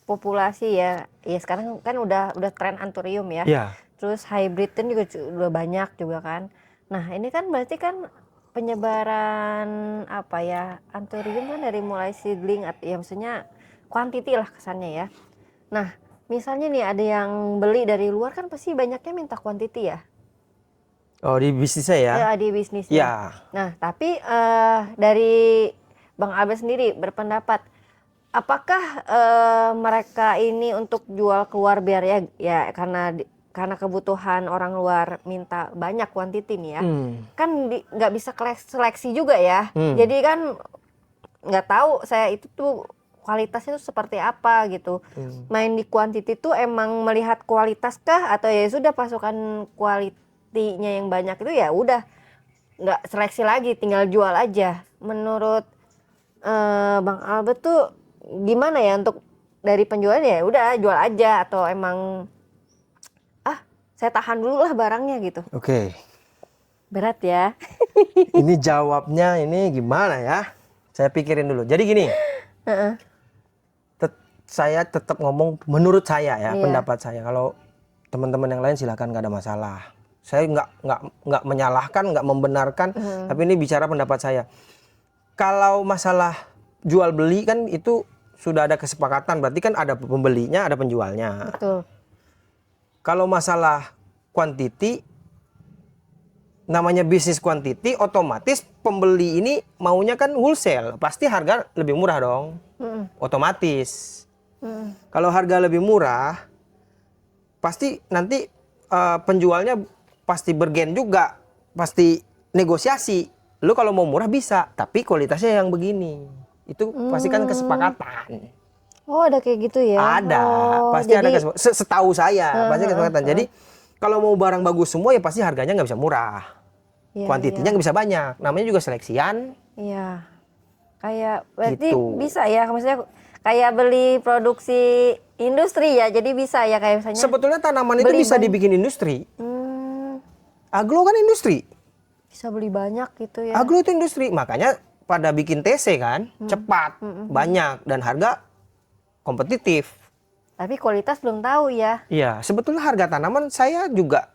populasi ya. Ya sekarang kan udah tren anthurium ya. Ya. Terus hybrid kan juga udah banyak juga kan. Nah, ini kan berarti kan penyebaran apa ya? Anthurium kan dari mulai seedling ya maksudnya quantity lah kesannya ya. Nah, misalnya nih ada yang beli dari luar kan pasti banyaknya minta quantity ya. Oh, di bisnisnya ya? Ya, di bisnisnya. Ya. Nah, tapi dari Bang Albert sendiri berpendapat, apakah mereka ini untuk jual keluar biar ya karena kebutuhan orang luar minta banyak kuantiti nih ya, kan nggak bisa seleksi juga ya. Jadi kan nggak tahu saya itu tuh kualitasnya tuh seperti apa gitu. Main di kuantiti tuh emang melihat kualitas kah atau ya sudah pasukan kualitasnya yang banyak itu ya udah nggak seleksi lagi, tinggal jual aja. Menurut Bang Albert tuh gimana ya untuk dari penjualan ya udah jual aja atau emang saya tahan dulu lah barangnya gitu. Oke. Berat ya. Ini jawabnya ini gimana ya? Saya pikirin dulu. Jadi gini. Saya tetap ngomong menurut saya ya, pendapat saya. Kalau teman-teman yang lain silakan, nggak ada masalah. Saya nggak menyalahkan, nggak membenarkan, tapi ini bicara pendapat saya. Kalau masalah jual beli kan itu sudah ada kesepakatan, berarti kan ada pembelinya, ada penjualnya. Betul. Kalau masalah quantity, namanya bisnis quantity, otomatis pembeli ini maunya kan wholesale, pasti harga lebih murah dong, otomatis. Kalau harga lebih murah, pasti nanti penjualnya pasti bergen juga, pasti negosiasi. Lu kalau mau murah bisa, tapi kualitasnya yang begini. Itu pasti kan kesepakatan. Oh, ada kayak gitu ya? Ada, pasti jadi, ada kesepakatan. Setahu saya, pasti kesepakatan. Jadi kalau mau barang bagus semua ya pasti harganya nggak bisa murah. Iya, Kuantitinya nggak bisa banyak. Namanya juga seleksian. Iya. Kayak berarti Gitu. bisa ya, maksudnya kayak beli produksi industri ya. Jadi bisa ya kayak misalnya Sebetulnya tanaman itu bisa dibikin industri. Aglo kan industri. Bisa beli banyak gitu ya. Aglo itu industri. Makanya pada bikin TC kan cepat, banyak dan harga kompetitif. Tapi kualitas belum tahu ya. Iya, sebetulnya harga tanaman saya juga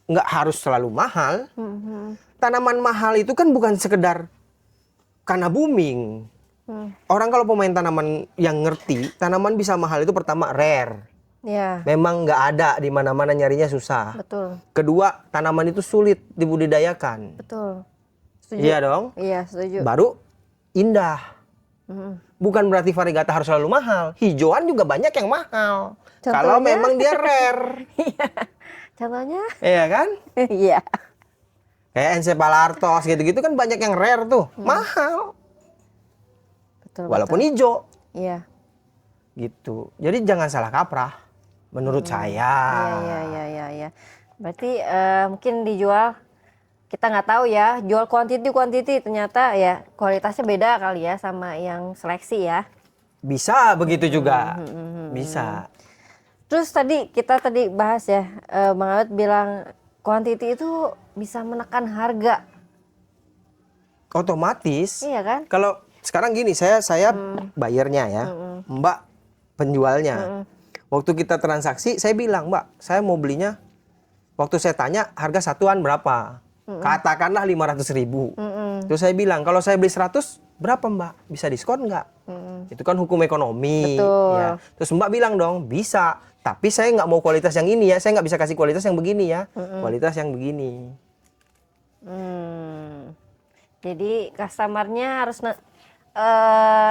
nggak harus selalu mahal. Tanaman mahal itu kan bukan sekedar karena booming. Orang kalau pemain tanaman yang ngerti, tanaman bisa mahal itu pertama rare. Iya, Memang nggak ada di mana-mana, nyarinya susah. betul. Kedua, tanaman itu sulit dibudidayakan. Betul. Setuju. Iya dong. Iya, setuju. Baru indah. Mm-mm. Bukan berarti variegata harus selalu mahal. Hijauan juga banyak yang mahal. Contohnya? Kalau memang dia rare. Contohnya? Iya kan? Iya. Kayak encepalartos gitu-gitu kan banyak yang rare tuh. Mahal. Betul. Walaupun hijau. Iya. Gitu. Jadi jangan salah kaprah. Menurut saya. Iya. Berarti mungkin dijual, kita nggak tahu ya, jual kuantiti ternyata ya kualitasnya beda kali ya sama yang seleksi ya. Bisa begitu juga. Bisa. Terus kita tadi bahas ya, Bang Awet bilang kuantiti itu bisa menekan harga. Otomatis. Iya kan? Kalau sekarang gini, saya bayarnya ya. Mbak penjualnya. Waktu kita transaksi, saya bilang, Mbak, saya mau belinya. Waktu saya tanya harga satuan berapa? Katakanlah 500.000. Terus saya bilang, kalau saya beli 100, berapa Mbak? Bisa diskon nggak? Itu kan hukum ekonomi. Betul. Ya. Terus Mbak bilang dong, bisa. Tapi saya nggak mau kualitas yang ini ya. Saya nggak bisa kasih kualitas yang begini ya. Kualitas yang begini. Jadi customer-nya harus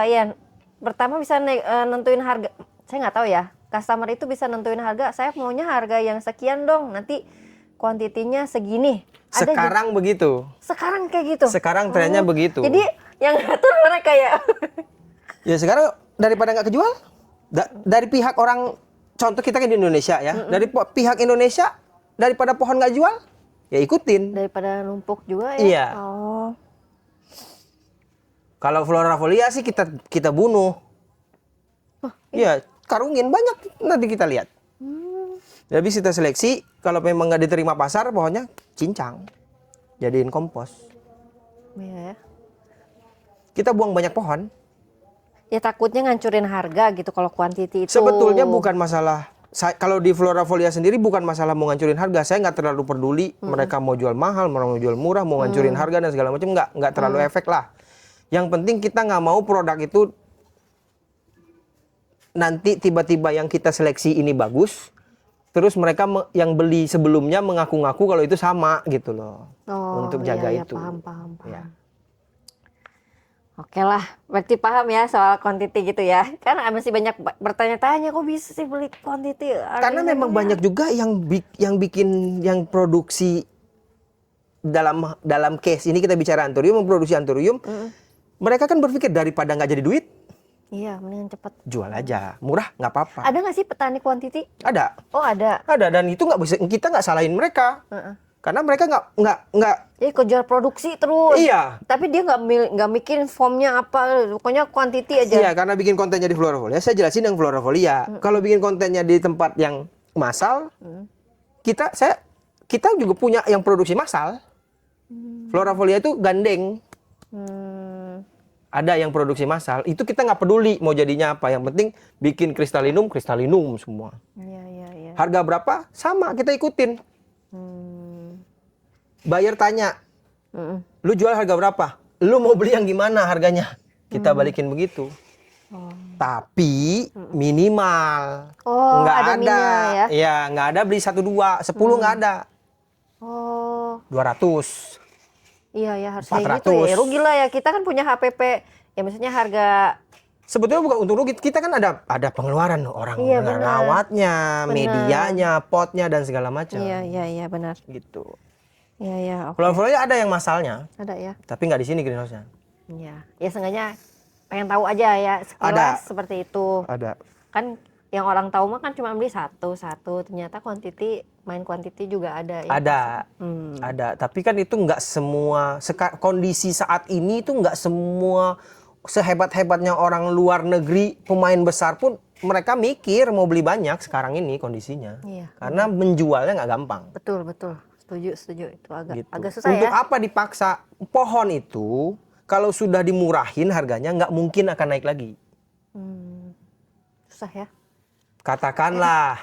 ya pertama bisa nentuin harga. Saya nggak tahu ya. Customer itu bisa nentuin harga. Saya maunya harga yang sekian dong. Nanti kuantitinya segini. Ada Sekarang begitu. sekarang kayak gitu. Sekarang trennya begitu. Jadi yang ngatur mereka ya. Ya sekarang daripada nggak kejual, dari pihak orang, contoh kita kan di Indonesia ya, dari pihak Indonesia, daripada pohon nggak jual, ya ikutin. Daripada numpuk juga ya. Iya. Oh. Kalau floravolia sih kita bunuh. Iya, karungin banyak nanti kita lihat. Jadi kita seleksi, kalau memang nggak diterima pasar, pohonnya cincang, jadiin kompos. Iya ya. Kita buang banyak pohon. Ya takutnya ngancurin harga gitu kalau kuantiti itu. Sebetulnya bukan masalah. Kalau di floravolia sendiri bukan masalah mau ngancurin harga. Saya nggak terlalu peduli mereka mau jual mahal, mau jual murah, mau ngancurin harga dan segala macam, nggak terlalu efek lah. Yang penting kita nggak mau produk itu nanti tiba-tiba yang kita seleksi ini bagus, terus mereka yang beli sebelumnya mengaku-ngaku kalau itu sama gitu loh. Untuk jaga iya, itu. Paham. Ya. Oke lah, berarti paham ya soal kuantiti gitu ya. Kan masih banyak bertanya-tanya kok bisa sih beli kuantiti. Karena memang banyak juga yang bikin yang produksi dalam case ini kita bicara anthurium, memproduksi anthurium. Mereka kan berpikir daripada nggak jadi duit, Iya, mendingan cepet. jual aja, murah nggak apa-apa. Ada nggak sih petani kuantiti? Ada, Oh ada. dan itu nggak bisa, kita nggak salahin mereka, karena mereka nggak. Jadi kejar produksi terus. Iya. Tapi dia nggak mikirin formnya apa, pokoknya kuantiti aja. Iya, karena bikin kontennya di floravolia, saya jelasin yang floravolia. Kalau bikin kontennya di tempat yang massal, kita juga punya yang produksi massal. Floravolia itu gandeng. Ada yang produksi massal, itu kita nggak peduli mau jadinya apa. Yang penting bikin kristalinum semua. Iya. Harga berapa? Sama, kita ikutin. Buyer tanya, lu jual harga berapa? Lu mau beli yang gimana harganya? Kita balikin begitu. Tapi minimal. Oh, Nggak ada ada. minimal ya? Ya, nggak ada beli 1, 2, 10 nggak ada. Oh. 200. Iya harus kayak gitu ya. 400. Rugi lah ya, kita kan punya HPP. Ya maksudnya harga. Sebetulnya bukan untung rugi, kita kan ada pengeluaran orang, Iya, benar. rawatnya, Benar. medianya, potnya dan segala macam. Iya benar. Gitu. Iya oke. Floravolia ada yang masalnya, Ada ya. tapi nggak di sini greenhouse-nya. Iya. Ya sengaja pengen tahu aja ya sekilas Ada. seperti itu. Ada. Kan yang orang tahu mah kan cuma beli satu, ternyata main kuantiti juga ada ya. Ada, tapi kan itu nggak semua, kondisi saat ini itu nggak semua, sehebat-hebatnya orang luar negeri, pemain besar pun mereka mikir mau beli banyak sekarang ini kondisinya. Iya. Karena menjualnya nggak gampang. Betul. Setuju itu agak Gitu. agak susah Untuk ya. apa dipaksa? Pohon itu kalau sudah dimurahin harganya nggak mungkin akan naik lagi. Susah ya. Katakanlah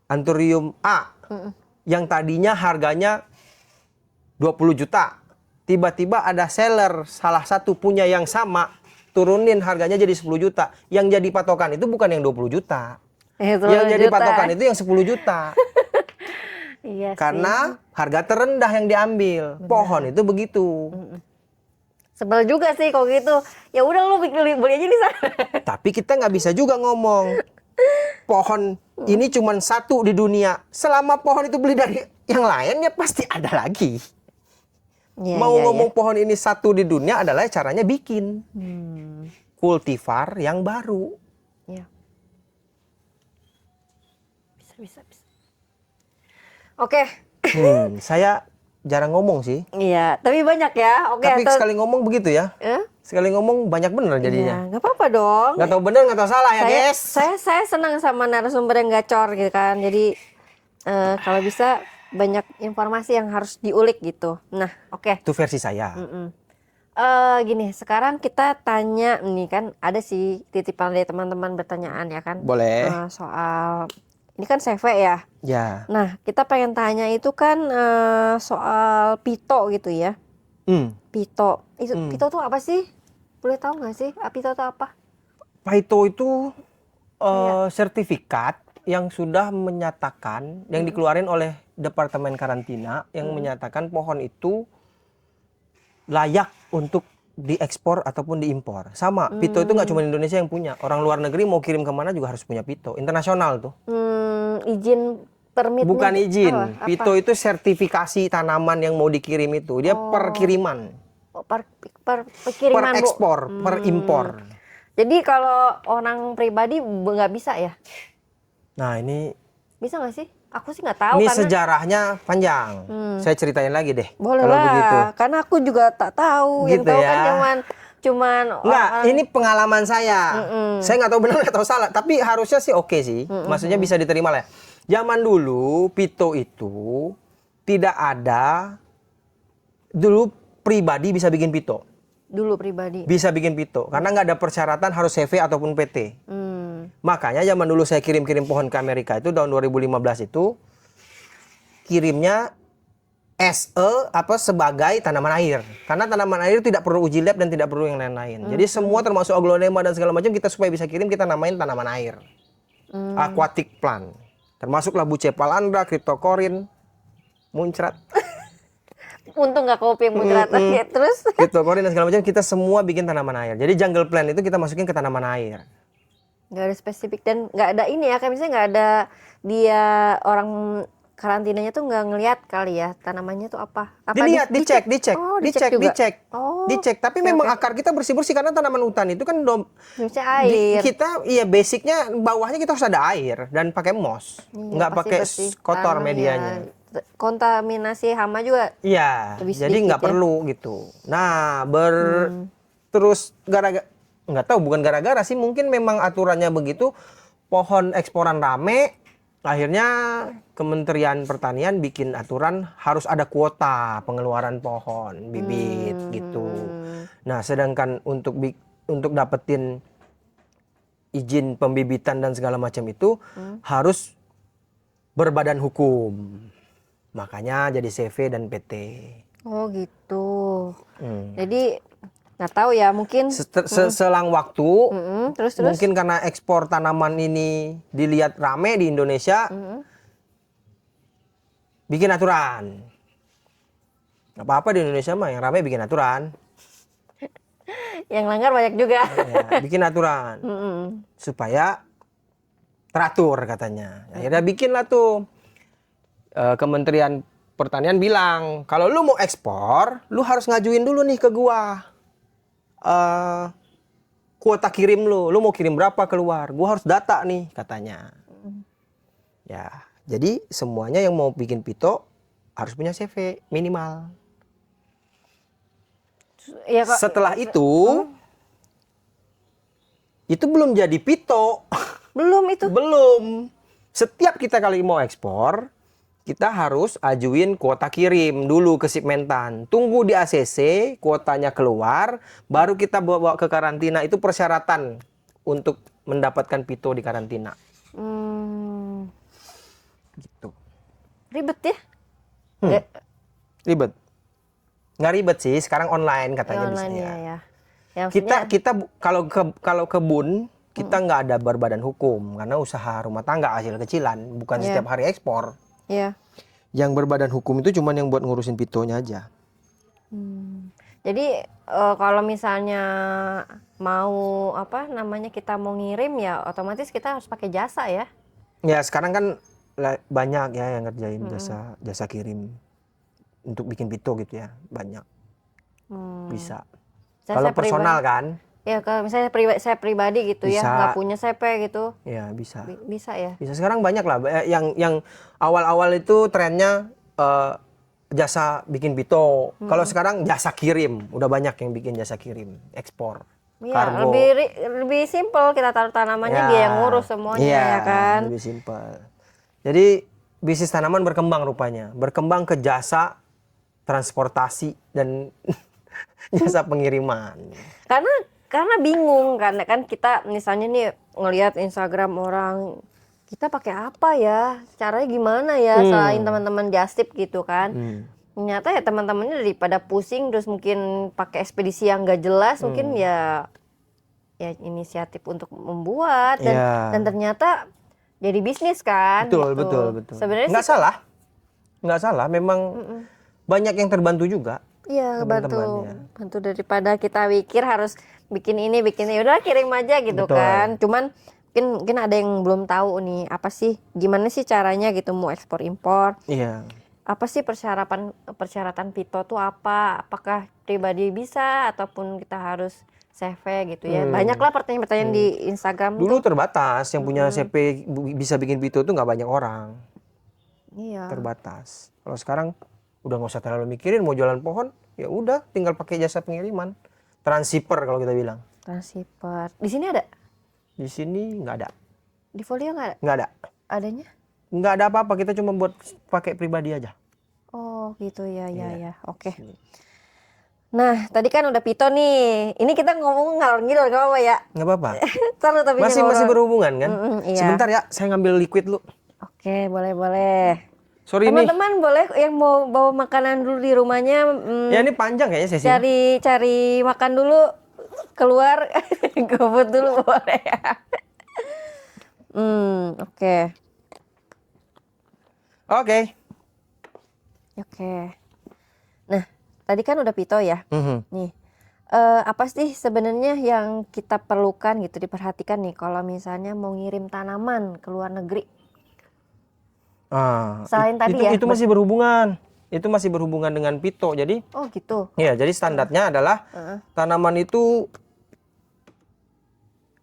Anthurium A yang tadinya harganya 20 juta, tiba-tiba ada seller salah satu punya yang sama turunin harganya jadi 10 juta. Yang jadi patokan itu bukan yang 20 juta. Itu Yang jadi juta. patokan itu yang 10 juta. Iya sih. Karena harga terendah yang diambil. Pohon itu begitu. Sebel juga sih kalau gitu. Ya udah lu beli aja di sana. Tapi kita nggak bisa juga ngomong pohon ini cuma satu di dunia. Selama pohon itu beli dari yang lain ya pasti ada lagi. Iya, Mau iya, ngomong pohon ini satu di dunia adalah caranya bikin kultivar yang baru. Iya. Bisa. Oke. Saya jarang ngomong sih. Iya, tapi banyak ya. Oke, Tapi sekali ngomong begitu ya. Sekali ngomong banyak bener jadinya. Iya, nggak apa-apa dong. Nggak tahu bener nggak tahu salah ya guys. Saya senang sama narasumber yang gacor gitu kan. Jadi kalau bisa banyak informasi yang harus diulik gitu. Nah, oke. Itu versi saya. Gini, sekarang kita tanya nih kan ada sih titipan dari teman-teman bertanyaan ya kan. Boleh. Soal ini kan CV ya. Ya. Nah, kita pengen tanya itu kan soal pito gitu ya. Pito. Pito tuh apa sih? Boleh tahu nggak sih? Pito tuh apa? Pito itu sertifikat yang sudah menyatakan yang dikeluarin oleh Departemen Karantina yang menyatakan pohon itu layak untuk diekspor ataupun diimpor. Sama, pito itu nggak cuma Indonesia yang punya. Orang luar negeri mau kirim kemana juga harus punya pito. Internasional tuh. Izin permitnya? Bukan izin. Apa? Pito itu sertifikasi tanaman yang mau dikirim itu. Dia perkiriman. Perkiriman, per ekspor, per impor. Jadi kalau orang pribadi nggak bisa ya? Nah ini bisa nggak sih? Aku sih nggak tahu ini karena sejarahnya panjang. Saya ceritain lagi deh. boleh kalau lah, begitu. Karena aku juga tak tahu. Gitu Yang tahu kan ya. cuman Enggak, ini pengalaman saya. Saya nggak tahu benar nggak tahu salah, tapi harusnya sih oke sih. Maksudnya bisa diterima lah. Zaman dulu pito itu tidak ada. Dulu pribadi bisa bikin pito. Dulu pribadi. Bisa bikin pito karena nggak ada persyaratan harus CV ataupun PT. Makanya zaman dulu saya kirim-kirim pohon ke Amerika itu tahun 2015 itu kirimnya sebagai tanaman air. Karena tanaman air tidak perlu uji lab dan tidak perlu yang lain-lain. Jadi semua termasuk aglonema dan segala macam kita supaya bisa kirim kita namain tanaman air. Aquatic plant. Termasuklah Bucephalandra, Cryptocorin, muncrat. Untung nggak kopi yang muncrat ya. Terus Cryptocorin dan segala macam kita semua bikin tanaman air. Jadi jungle plant itu kita masukin ke tanaman air. nggak ada spesifik dan nggak ada ini ya, kayak misalnya nggak ada dia orang karantinanya tuh nggak ngelihat kali ya tanamannya tuh apa Dilihat, dicek, Oh, dicek juga. Oh, dicek. Tapi memang akar kita bersih-bersih karena tanaman hutan itu kan misalnya air. kita iya basicnya bawahnya kita harus ada air dan pakai moss, nggak pasti pakai bersih. kotor Karena medianya. ya, kontaminasi hama juga. Iya, Lebih jadi sedikit nggak ya. perlu gitu. Nah, terus gara-gara nggak tahu, bukan gara-gara sih, mungkin memang aturannya begitu. Pohon eksporan rame, akhirnya Kementerian Pertanian bikin aturan harus ada kuota pengeluaran pohon bibit gitu. Nah, sedangkan untuk dapetin izin pembibitan dan segala macam itu harus berbadan hukum. Makanya jadi CV dan PT. Oh gitu. Jadi nggak tahu ya, mungkin Selang waktu, terus mungkin karena ekspor tanaman ini dilihat rame di Indonesia, bikin aturan. Nggak apa-apa di Indonesia mah, yang rame bikin aturan. yang langgar banyak juga. Ya, bikin aturan supaya teratur katanya. Akhirnya bikinlah tuh Kementerian Pertanian bilang kalau lu mau ekspor, lu harus ngajuin dulu nih ke gua kuota kirim lu mau kirim berapa keluar, gua harus data nih katanya. Ya, jadi semuanya yang mau bikin pito harus punya CV minimal. Ya, kok. Setelah itu belum jadi pito. Belum itu. Belum. Setiap kita kali mau ekspor, kita harus ajuin kuota kirim dulu ke Shipmentan. Tunggu di ACC, kuotanya keluar, baru kita bawa ke karantina. Itu persyaratan untuk mendapatkan pito di karantina. Gitu. Ribet ya? Ribet. Nggak ribet sih, sekarang online katanya Online bisa ya. Ya, Kita maksudnya, kalau kebun kita nggak ada berbadan hukum karena usaha rumah tangga hasil kecilan, bukan Iya. setiap hari ekspor. ya. Yang berbadan hukum itu cuman yang buat ngurusin pitonya aja. Jadi kalau misalnya mau apa namanya kita mau ngirim ya otomatis kita harus pakai jasa ya. Ya sekarang kan banyak ya yang ngerjain jasa kirim untuk bikin pito gitu ya, banyak bisa. Saya Kalau pribadi, personal kan, ya kalau misalnya saya pribadi gitu ya, Bisa. nggak punya CP gitu, ya bisa. bisa ya. Bisa sekarang banyak lah. Yang awal-awal itu trennya jasa bikin pito. Kalau sekarang jasa kirim, udah banyak yang bikin jasa kirim, ekspor, Iya, kargo. lebih simpel kita taruh tanamannya Ya, dia yang ngurus semuanya iya, ya kan. lebih simpel. Jadi bisnis tanaman berkembang rupanya, berkembang ke jasa transportasi dan jasa pengiriman. Karena bingung kan kita misalnya nih ngelihat Instagram orang kita pakai apa ya, caranya gimana ya selain teman-teman Justip gitu kan. Ternyata ya teman-temannya daripada pusing terus mungkin pakai ekspedisi yang nggak jelas mungkin ya inisiatif untuk membuat Iya. dan ternyata jadi bisnis kan Betul, gitu. betul. Sebenarnya Nggak sih salah, nggak salah. Memang banyak yang terbantu juga. iya Teman-teman, ya. bantu daripada kita pikir harus bikin ini udah kirim aja gitu Betul. kan. Cuman mungkin ada yang belum tahu nih apa sih gimana sih caranya gitu mau ekspor impor. Iya. Apa sih persyaratan pito tuh apa? Apakah pribadi bisa ataupun kita harus CV gitu ya? Banyaklah pertanyaan-pertanyaan di Instagram Dulu tuh. terbatas, yang punya CP bisa bikin pito itu nggak banyak orang. Iya. Terbatas. Kalau sekarang udah nggak usah terlalu mikirin mau jualan pohon, ya udah tinggal pakai jasa pengiriman, transhipper kalau kita bilang. Transhipper. Di sini ada? Di sini nggak ada, Di Folio nggak ada? nggak ada, Adanya? nggak ada apa-apa. Kita cuma buat pakai pribadi aja. Oh gitu ya Iya. ya. Oke. Nah tadi kan udah pito nih. Ini kita ngomong ngalor ngidul gak apa ya? Nggak apa-apa. Taruh tapi Masih berhubungan kan? iya. Sebentar ya, saya ngambil liquid lu. Oke boleh. Sorry nih. Teman-teman boleh yang mau bawa makanan dulu di rumahnya. Ya ini panjang kayaknya sesinya. Cari makan dulu keluar gabut dulu boleh ya. Oke. Nah tadi kan udah pito ya. Nih apa sih sebenarnya yang kita perlukan gitu diperhatikan nih kalau misalnya mau ngirim tanaman ke luar negeri? Selain tadi ya. Itu masih berhubungan. Itu masih berhubungan dengan pito. Jadi Oh gitu. ya, jadi standarnya adalah tanaman itu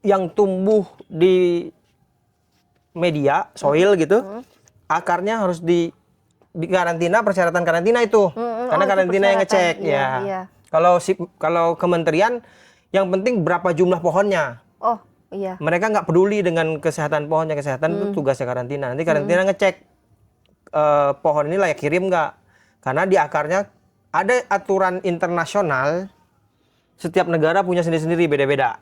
yang tumbuh di media soil gitu, akarnya harus di karantina, persyaratan karantina itu. Karena itu karantina yang ngecek persyaratan. Iya. Kalau kementerian yang penting berapa jumlah pohonnya. Oh iya. Mereka nggak peduli dengan kesehatan pohonnya, kesehatan itu tugasnya karantina. Nanti karantina ngecek pohon ini layak kirim nggak, karena di akarnya ada aturan internasional, setiap negara punya sendiri-sendiri, beda-beda.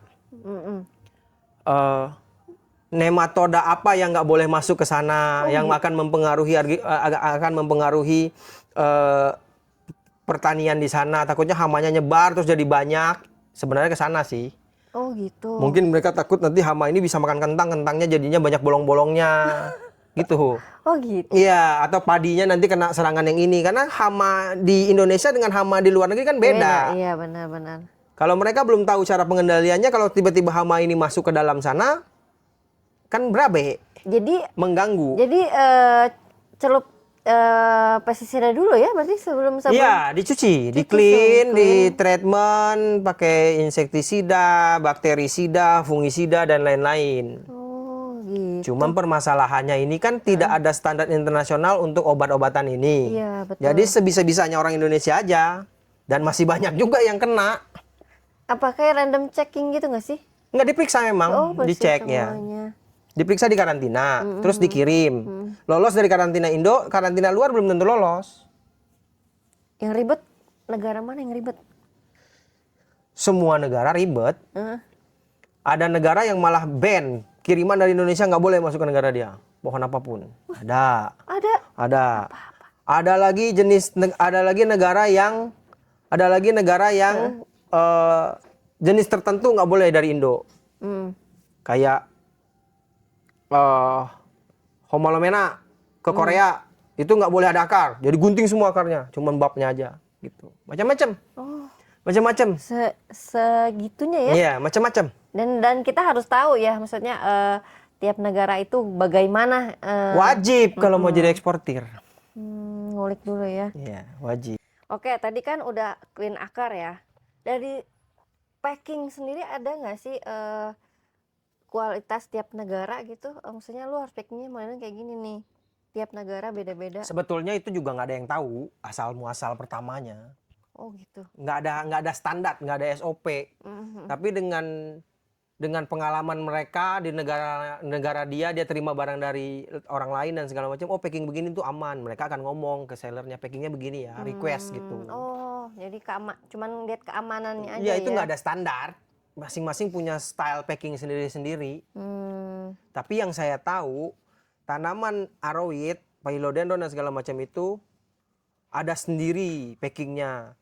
Nematoda apa yang nggak boleh masuk ke sana, yang akan mempengaruhi pertanian di sana, takutnya hamanya nyebar terus jadi banyak. Sebenarnya ke sana sih. Oh gitu. Mungkin mereka takut nanti hama ini bisa makan kentang, kentangnya jadinya banyak bolong-bolongnya. Gitu. Oh gitu. Iya, atau padinya nanti kena serangan yang ini. Karena hama di Indonesia dengan hama di luar negeri kan beda. Iya benar. Kalau mereka belum tahu cara pengendaliannya, kalau tiba-tiba hama ini masuk ke dalam sana, kan berabe. Jadi mengganggu. Jadi celup pestisida dulu ya berarti sebelum. Iya, dicuci, di clean, di treatment, pakai insektisida, bakterisida, fungisida dan lain-lain. Oh gitu. Cuman permasalahannya ini kan tidak ada standar internasional untuk obat-obatan ini. Iya, betul. Jadi sebisa-bisanya orang Indonesia aja, dan masih banyak juga yang kena. Apa kayak random checking gitu nggak sih? Nggak diperiksa memang, dicek ya. Semuanya. Diperiksa di karantina, terus dikirim. Lolos dari karantina Indo, karantina luar belum tentu lolos. Yang ribet negara mana yang ribet? Semua negara ribet. Ada negara yang malah ban kiriman dari Indonesia nggak boleh masuk ke negara dia, pohon apapun. Ada. Ada lagi negara yang jenis tertentu nggak boleh dari Indo. Kayak Homalomena ke Korea itu nggak boleh ada akar, jadi gunting semua akarnya, cuman babnya aja gitu. Macam-macam. Oh, Macam-macam. segitunya ya. Iya, macam-macam. Dan kita harus tahu ya, maksudnya tiap negara itu bagaimana. Wajib kalau mau jadi eksportir. Ngulik dulu ya. Iya, wajib. Oke, tadi kan udah clean akar ya. Dari packing sendiri ada nggak sih kualitas tiap negara gitu? Maksudnya lu harus packingnya modelnya kayak gini nih. Tiap negara beda-beda. Sebetulnya itu juga nggak ada yang tahu asal muasal pertamanya. Oh gitu. Nggak ada standar, nggak ada SOP. Tapi dengan pengalaman mereka di negara dia terima barang dari orang lain dan segala macam, oh packing begini tuh aman, mereka akan ngomong ke sellernya packingnya begini ya, request gitu. Oh, jadi cuman lihat keamanannya aja Iya, ya. itu nggak ada standar, masing-masing punya style packing sendiri-sendiri. Tapi yang saya tahu, tanaman aroid, philodendron dan segala macam itu ada sendiri packingnya.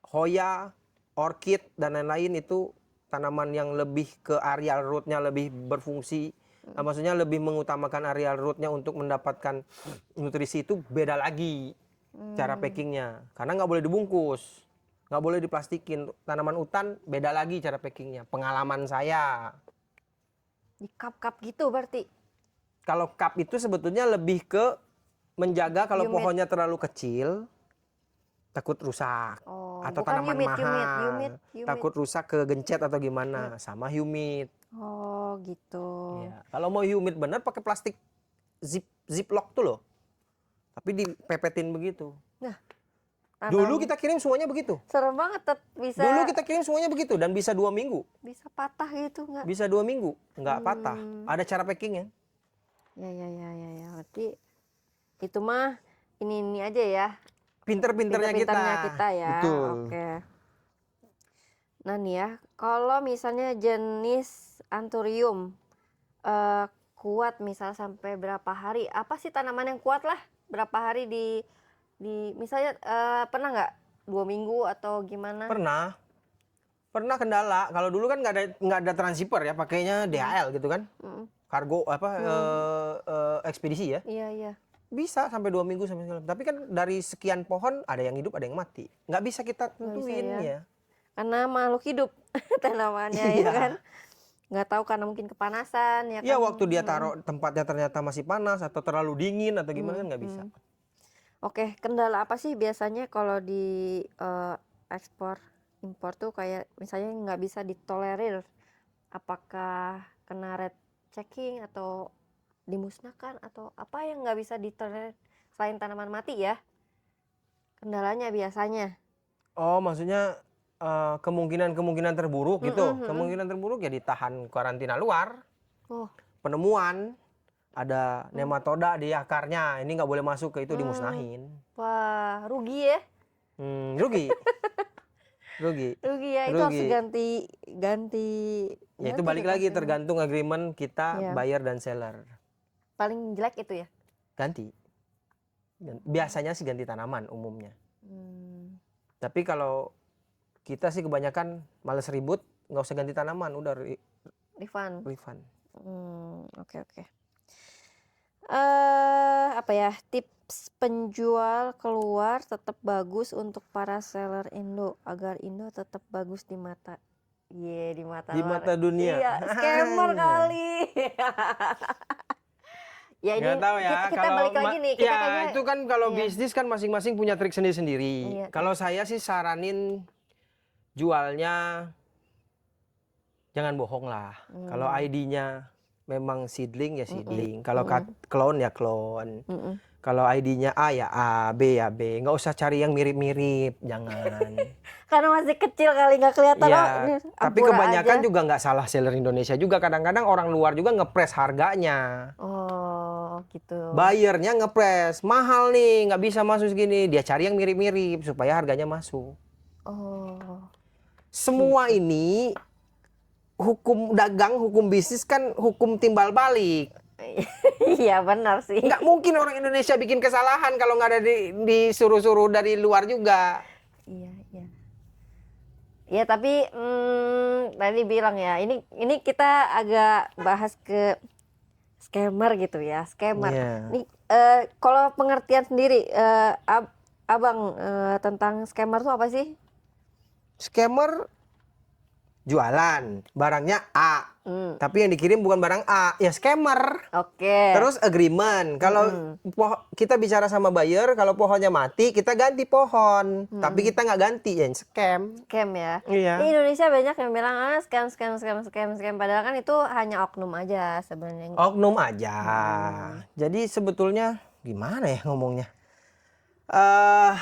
Hoya, orchid dan lain-lain itu tanaman yang lebih ke aerial rootnya lebih berfungsi, maksudnya lebih mengutamakan aerial rootnya untuk mendapatkan nutrisi, itu beda lagi cara packingnya, karena nggak boleh dibungkus, nggak boleh diplastikin. Tanaman hutan beda lagi cara packingnya, pengalaman saya. Di cup-cup gitu berarti. Kalau cup itu sebetulnya lebih ke menjaga kalau Humid. pohonnya terlalu kecil takut rusak, atau bukan tanaman humid, mahal humid. takut rusak kegencet atau gimana, sama humid. Oh gitu. Ya. Kalau mau humid bener pakai plastik ziplock tuh loh, tapi dipepetin begitu. Nah, Dulu kita kirim semuanya begitu. serem banget, bisa. Dulu kita kirim semuanya begitu dan bisa 2 minggu. Bisa patah gitu nggak? Bisa 2 minggu nggak patah. Ada cara packingnya. Ya. Berarti itu mah ini aja ya. Pinter-pinternya kita ya. Betul. Oke. Nah nih ya, kalau misalnya jenis anthurium kuat misal sampai berapa hari? Apa sih tanaman yang kuat lah? Berapa hari di misalnya pernah nggak 2 minggu atau gimana? Pernah kendala. Kalau dulu kan nggak ada transshipper ya, pakainya DHL gitu kan. Kargo ekspedisi ya. Iya. Bisa sampai 2 minggu sampai segala. Tapi kan dari sekian pohon ada yang hidup, ada yang mati. Nggak bisa kita tentuin ya. Karena makhluk hidup tanamannya ya kan. Nggak tahu karena mungkin kepanasan ya kan. Iya, waktu dia taruh tempatnya ternyata masih panas atau terlalu dingin atau gimana kan nggak bisa. Oke, kendala apa sih biasanya kalau di ekspor impor tuh, kayak misalnya nggak bisa ditolerir? Apakah kena red checking atau dimusnahkan atau apa yang nggak bisa ditolerir selain tanaman mati ya? Kendalanya biasanya. Oh, maksudnya kemungkinan terburuk gitu. Kemungkinan terburuk ya ditahan karantina luar. Penemuan ada nematoda di akarnya, ini nggak boleh masuk ke itu, dimusnahin. Wah, rugi ya? Rugi. Rugi ya, itu harus ganti. Ya itu balik lagi tergantung agreement kita buyer dan seller. Paling jelek itu ya? Ganti. Biasanya sih ganti tanaman umumnya. Tapi kalau kita sih kebanyakan males ribut, nggak usah ganti tanaman, udah refund. Oke. Apa ya, tips penjual keluar tetap bagus untuk para seller Indo agar Indo tetap bagus di mata di mata dunia. Iya, scammer kali. Ya ini nggak tahu ya, kita kalau balik lagi nih, kita kayaknya itu kan kalau bisnis kan masing-masing punya trik sendiri-sendiri. Iya. Kalau saya sih saranin jualnya jangan bohong lah. Kalau ID-nya memang seedling ya seedling. Kalau clone ya clone. Kalau ID-nya A ya A, B ya B. Nggak usah cari yang mirip-mirip, jangan. karena masih kecil kali nggak kelihatan. Ya, ini tapi Ampura kebanyakan aja. juga nggak salah seller Indonesia juga. Kadang-kadang orang luar juga ngepres harganya. Oh gitu. Bayarnya ngepres, mahal nih, nggak bisa masuk segini. Dia cari yang mirip-mirip supaya harganya masuk. Oh. Semua ini hukum dagang, hukum bisnis kan hukum timbal balik. Iya benar sih. Nggak mungkin orang Indonesia bikin kesalahan kalau nggak ada disuruh-suruh dari luar juga. Iya. Ya tapi tadi bilang ya, ini kita agak bahas ke scammer gitu ya, scammer. Iya. Ini kalau pengertian sendiri, abang tentang scammer tuh apa sih? Scammer jualan barangnya A, Hmm, tapi yang dikirim bukan barang A, ya scammer. oke. Terus agreement, kalau kita bicara sama buyer, kalau pohonnya mati kita ganti pohon, tapi kita nggak ganti, ya scam. Scam ya. Di Iya. Indonesia banyak yang bilang scam, scam, scam, scam, scam. Padahal kan itu hanya oknum aja sebenarnya. Oknum aja. Jadi sebetulnya gimana ya ngomongnya? eh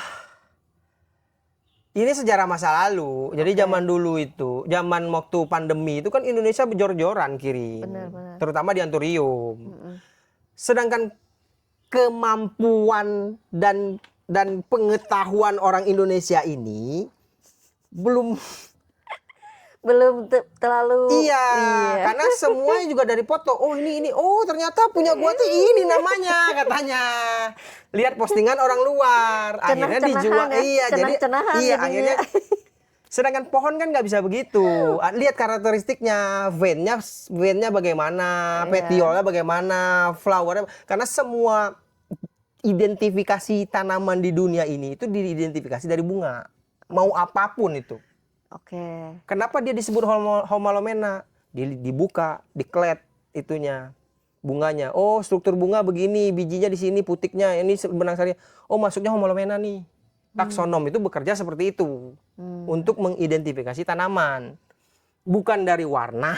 Ini sejarah masa lalu. Jadi Oke. zaman dulu itu, zaman waktu pandemi itu kan Indonesia jor-joran kirim, Benar-benar. terutama di Anturium. Sedangkan kemampuan dan pengetahuan orang Indonesia ini belum. Belum terlalu. Iya, karena semuanya juga dari foto. Oh ini, oh ternyata punya gua tuh ini namanya katanya. Lihat postingan orang luar, akhirnya dijual. Ya? Iya, jadi Cenah-cenahan iya jadinya. akhirnya. Sedangkan pohon kan nggak bisa begitu. Lihat karakteristiknya, veinnya bagaimana, Iya. petiolnya bagaimana, flowernya. Karena semua identifikasi tanaman di dunia ini itu diidentifikasi dari bunga. Mau apapun itu. Oke. Kenapa dia disebut Homalomena? Dibuka, diklet itunya bunganya. Oh, struktur bunga begini, bijinya di sini, putiknya ini benang sari. Oh, masuknya Homalomena nih. Taksonom itu bekerja seperti itu untuk mengidentifikasi tanaman. Bukan dari warna,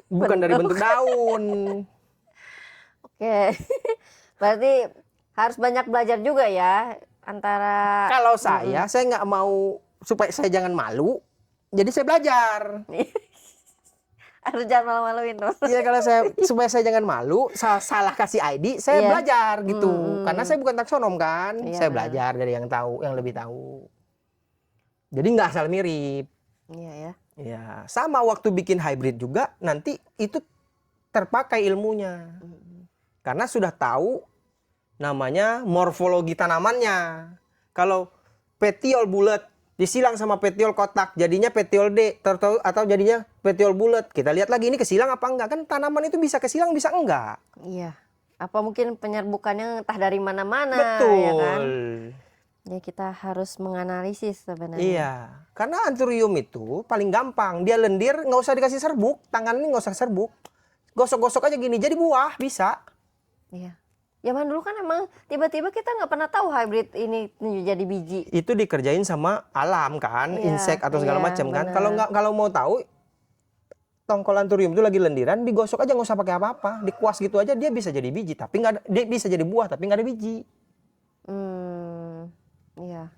bukan dari bentuk daun. Oke. Berarti harus banyak belajar juga ya antara. Kalau saya nggak mau supaya saya jangan malu. Jadi saya belajar. Harus jangan malu-maluin dong. Iya, kalau supaya saya jangan malu, salah kasih ID, saya Iya. belajar gitu. Karena saya bukan taksonom kan, Iya, saya benar. belajar dari yang tahu, yang lebih tahu. Jadi nggak asal mirip. Iya ya. Ya, sama waktu bikin hybrid juga nanti itu terpakai ilmunya. Karena sudah tahu namanya morfologi tanamannya. Kalau petiol bulat disilang sama petiol kotak, jadinya petiol D atau jadinya petiol bulat. Kita lihat lagi ini kesilang apa enggak. Kan tanaman itu bisa kesilang bisa enggak. Iya. Apa mungkin penyerbukannya entah dari mana-mana, Betul. ya kan? Ya kita harus menganalisis sebenarnya. Iya, karena Anthurium itu paling gampang. Dia lendir, nggak usah dikasih serbuk. Tangan ini nggak usah serbuk. Gosok-gosok aja gini, jadi buah bisa. Iya. Zaman dulu kan emang tiba-tiba kita nggak pernah tahu hybrid ini jadi biji. Itu dikerjain sama alam kan, Iya, insek atau segala iya, macam kan. benar. Kalau mau tahu tongkol Anthurium itu lagi lendiran, digosok aja nggak usah pakai apa-apa, dikuas gitu aja dia bisa jadi biji. Tapi nggak, dia bisa jadi buah tapi nggak ada biji. Iya,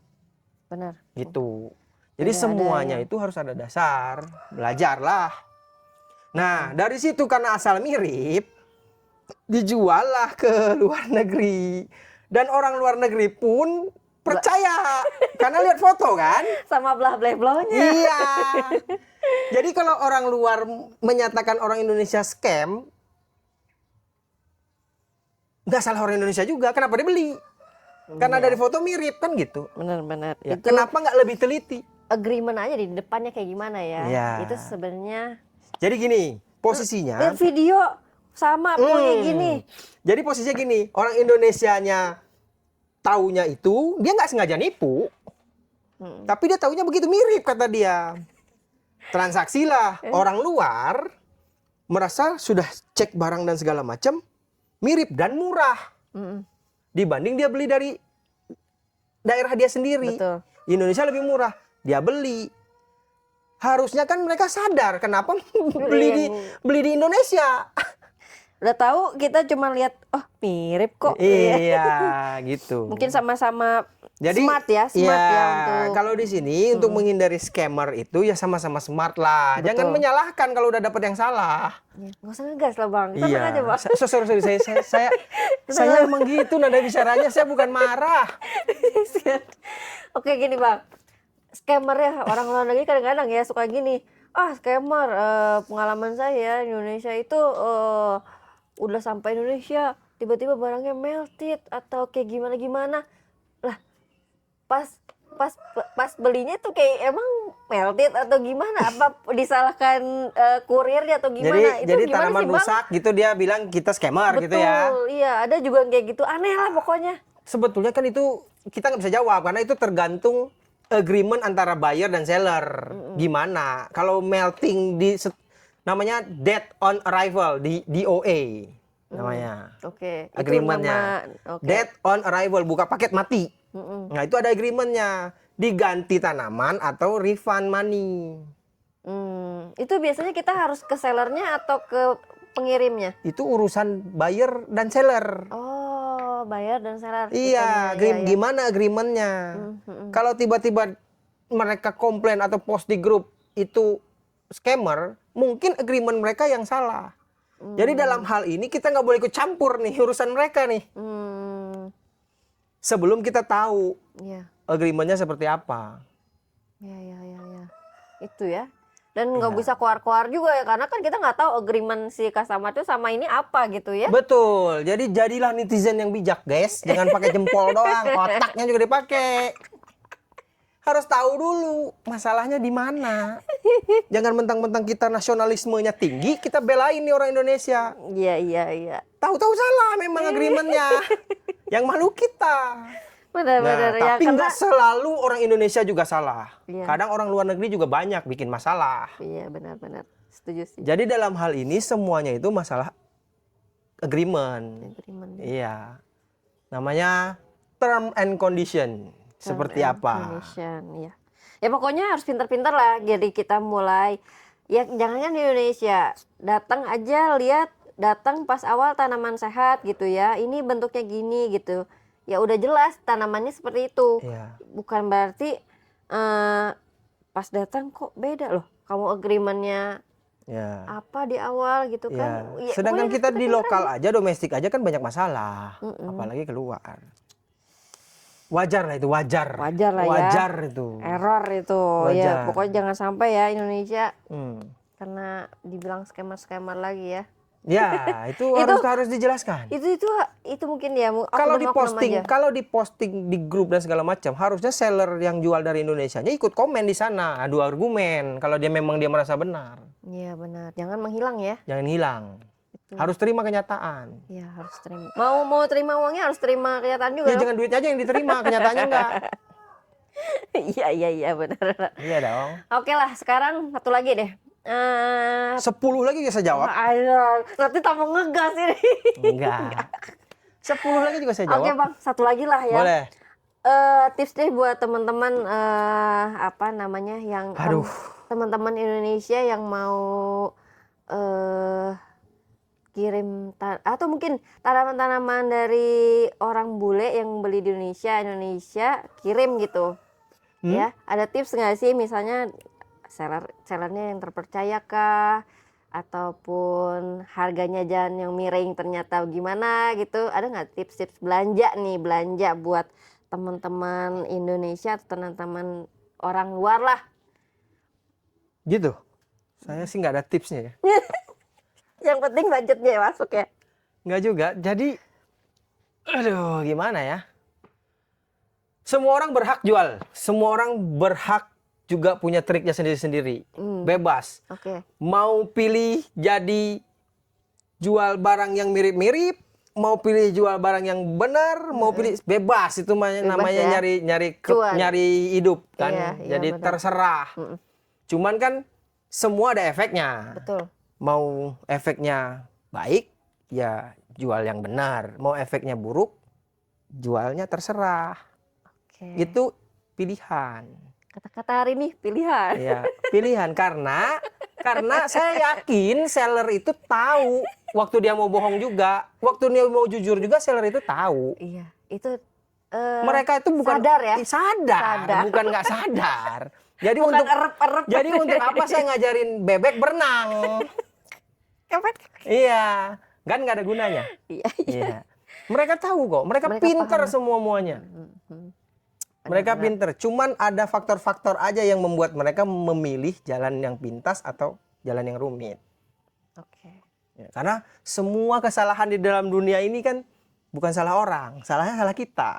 benar. Gitu. Jadi Tidak ada semuanya yang- itu harus ada dasar, belajarlah. Nah, dari situ karena asal mirip, dijuallah ke luar negeri. Dan orang luar negeri pun percaya karena lihat foto kan. Sama belah-belahnya. Iya. Jadi kalau orang luar menyatakan orang Indonesia scam, nggak salah orang Indonesia juga. Kenapa dia beli? Karena dari foto mirip kan gitu. Benar-benar. Ya, Itu kenapa nggak lebih teliti? agreement aja di depannya kayak gimana ya? Iya. Itu sebenarnya Jadi gini, posisinya. lihat video sama kayak gini. Jadi posisinya gini, orang Indonesianya taunya itu dia nggak sengaja nipu, tapi dia taunya begitu mirip kata dia. Transaksilah orang luar merasa sudah cek barang dan segala macam mirip dan murah dibanding dia beli dari daerah dia sendiri. Betul. Di Indonesia lebih murah, dia beli. Harusnya kan mereka sadar kenapa beli di Indonesia. Udah tahu kita cuma lihat oh mirip kok. Iya, gitu. Mungkin sama-sama Jadi smart ya, smart iya, ya untuk kalau di sini untuk menghindari scammer itu ya sama-sama smart lah. Betul. Jangan menyalahkan kalau udah dapat yang salah. ya, nggak usah ngegas lah bang, tenang aja bang. Sorry, saya emang gitu nada bicaranya, saya bukan marah. Oke gini bang, scammer ya orang luar negeri kadang-kadang ya suka gini. Scammer, pengalaman saya di Indonesia itu udah sampai Indonesia tiba-tiba barangnya melted atau kayak gimana-gimana lah, pas pas belinya tuh kayak emang melted atau gimana? Apa disalahkan kurirnya atau gimana? Itu Jadi gimana tanaman sih, Bang? rusak gitu dia bilang kita scammer gitu ya. Betul, iya ada juga yang kayak gitu. Aneh lah pokoknya. Sebetulnya kan itu kita nggak bisa jawab karena itu tergantung agreement antara buyer dan seller. Gimana? Kalau melting namanya dead on arrival di DOA namanya. Oke, itu Agreementnya. nama. Oke. Dead on arrival, buka paket mati. Nah itu ada agreementnya. Diganti tanaman atau refund money. Itu biasanya kita harus ke sellernya atau ke pengirimnya? Itu urusan buyer dan seller. Oh, bayar dan seller. Iya, Iya, iya. gimana agreementnya? Kalau tiba-tiba mereka komplain atau post di grup itu scammer, mungkin agreement mereka yang salah. Jadi dalam hal ini kita nggak boleh ikut campur nih urusan mereka nih. Sebelum kita tahu Iya, agreementnya seperti apa. iya, iya, iya, iya. Itu ya. Dan nggak bisa keluar-keluar juga ya, karena kan kita nggak tahu agreement si customer itu sama ini apa gitu ya. Betul. Jadi jadilah netizen yang bijak, guys. Jangan pakai jempol doang, otaknya juga dipakai. Harus tahu dulu masalahnya di mana. Jangan mentang-mentang kita nasionalismenya tinggi, kita belain nih orang Indonesia. Iya, iya, iya. Tahu-tahu salah memang agreementnya. Yang malu kita. Benar-benar ya, tapi karena nggak selalu orang Indonesia juga salah. Iya. Kadang orang luar negeri juga banyak bikin masalah. iya benar-benar setuju sih. Jadi dalam hal ini semuanya itu masalah agreement. Agreement. Iya. Namanya term and condition. Seperti apa? Indonesian, ya. Ya pokoknya harus pintar-pintar lah. Jadi kita mulai, ya jangan di Indonesia, datang aja lihat, datang pas awal tanaman sehat gitu ya. Ini bentuknya gini gitu. Ya udah jelas tanamannya seperti itu. Iya. Bukan berarti pas datang kok beda loh. Kamu agreementnya Ya. apa di awal gitu kan? Ya. Ya, Sedangkan pokoknya kita di pintar-pintar lokal aja, domestik aja kan banyak masalah. Apalagi keluar. Wajar lah itu, wajar. Wajar lah ya. Wajar itu. Error itu. Wajar. Ya pokoknya jangan sampai ya Indonesia Hmm. karena dibilang scammer-scammer lagi ya. Ya, itu harus dijelaskan. Itu mungkin ya Kalau oknum-oknum aja. di posting di grup dan segala macam, harusnya seller yang jual dari Indonesianya ikut komen di sana, adu argumen kalau dia memang dia merasa benar. Iya benar. Jangan menghilang ya. Jangan hilang. Harus terima kenyataan. Iya harus terima. Mau terima uangnya harus terima kenyataan juga. Ya dong. jangan duitnya aja yang diterima, kenyataannya enggak. Iya benar. Iya dong. Oke lah, sekarang satu lagi deh. 10 lagi bisa jawab. Aduh, nanti tambah ngegas ini. Enggak. 10 lagi juga saya jawab. Oke bang, satu lagi lah ya. Boleh. Tips deh buat teman-teman apa namanya yang Aduh. teman-teman Indonesia yang mau kirim atau mungkin tanaman-tanaman dari orang bule yang beli di Indonesia kirim gitu. Ya, ada tips nggak sih misalnya sellernya yang terpercaya kah, ataupun harganya jangan yang miring ternyata gimana gitu, ada nggak tips-tips belanja buat teman-teman Indonesia atau teman-teman orang luar lah? Gitu. Saya sih nggak ada tipsnya ya. Yang penting budgetnya masuk ya. Nggak juga. Jadi, aduh gimana ya. Semua orang berhak jual. Semua orang berhak juga punya triknya sendiri-sendiri. Bebas. Oke. Mau pilih jadi jual barang yang mirip-mirip, mau pilih jual barang yang benar, mau pilih bebas itu namanya ya. nyari hidup kan. Iya, Jadi benar. terserah. Cuman kan semua ada efeknya. Betul. Mau efeknya baik, ya jual yang benar. Mau efeknya buruk, jualnya terserah. Oke. Itu pilihan. Kata-kata hari ini pilihan. Ya, pilihan karena saya yakin seller itu tahu waktu dia mau bohong juga, waktu dia mau jujur juga seller itu tahu. Iya, itu Mereka itu bukan sadar ya? sadar. Bukan nggak sadar. Jadi bukan untuk erep-erep. jadi untuk apa saya ngajarin bebek berenang? Iya, kan nggak ada gunanya. Iya. Mereka tahu kok, mereka pinter semuanya. Mereka pinter, cuman ada faktor-faktor aja yang membuat mereka memilih jalan yang pintas atau jalan yang rumit. Oke. Ya, karena semua kesalahan di dalam dunia ini kan bukan salah orang, salahnya salah kita.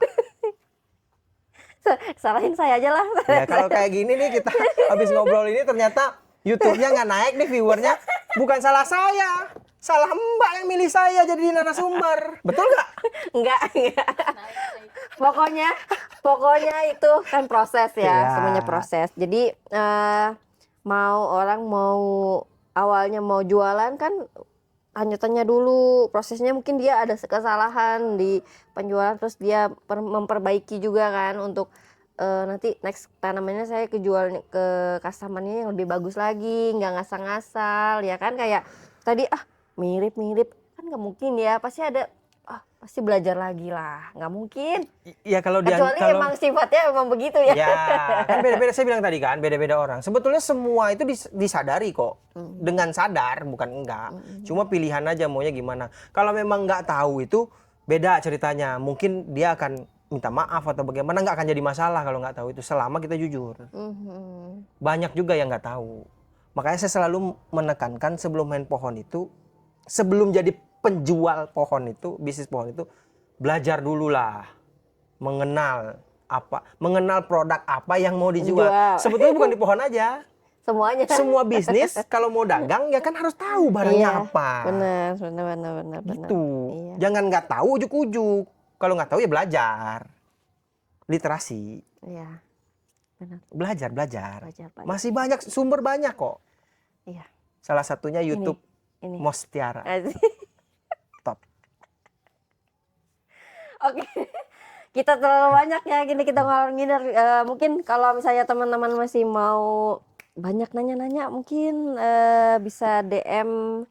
Salahin saya aja lah. Ya kalau kayak gini nih kita habis ngobrol ini ternyata YouTube-nya nggak naik nih viewernya. Bukan salah saya, salah Mbak yang milih saya jadi narasumber. Betul nggak? Enggak. Pokoknya itu kan proses ya, Iya. semuanya proses. Jadi mau orang mau awalnya mau jualan kan tanya-tanya dulu prosesnya, mungkin dia ada kesalahan di penjualan terus dia memperbaiki juga kan untuk nanti next tanamannya saya kejual ke customer-nya yang lebih bagus lagi, nggak ngasal-ngasal ya kan, kayak tadi mirip-mirip kan nggak mungkin ya, pasti ada pasti belajar lagi lah, nggak mungkin Ya kalau dia kecuali kalau emang sifatnya emang begitu ya. ya kan beda-beda, saya bilang tadi kan beda-beda orang. Sebetulnya semua itu disadari kok dengan sadar, bukan enggak. Cuma pilihan aja maunya gimana. Kalau memang nggak tahu itu beda ceritanya. Mungkin dia akan minta maaf atau bagaimana, nggak akan jadi masalah kalau nggak tahu itu selama kita jujur. Banyak juga yang nggak tahu. Makanya saya selalu menekankan sebelum main pohon itu, sebelum jadi penjual pohon itu, bisnis pohon itu, belajar dulu lah. Mengenal produk apa yang mau dijual. Jual. Sebetulnya bukan di pohon aja. Semuanya. Semua bisnis kalau mau dagang ya kan harus tahu barangnya Iya, apa. benar. Gitu. Iya. Jangan nggak tahu ujuk-ujuk. Kalau nggak tahu ya belajar. Literasi. Iya. Benar. Belajar. Belajar. Masih banyak, sumber banyak kok. Iya. Salah satunya YouTube Ini. Mostiara. Asik. Top. Oke. Kita terlalu banyak ya gini kita ngalor ngidar. Mungkin kalau misalnya teman-teman masih mau banyak nanya-nanya mungkin bisa DM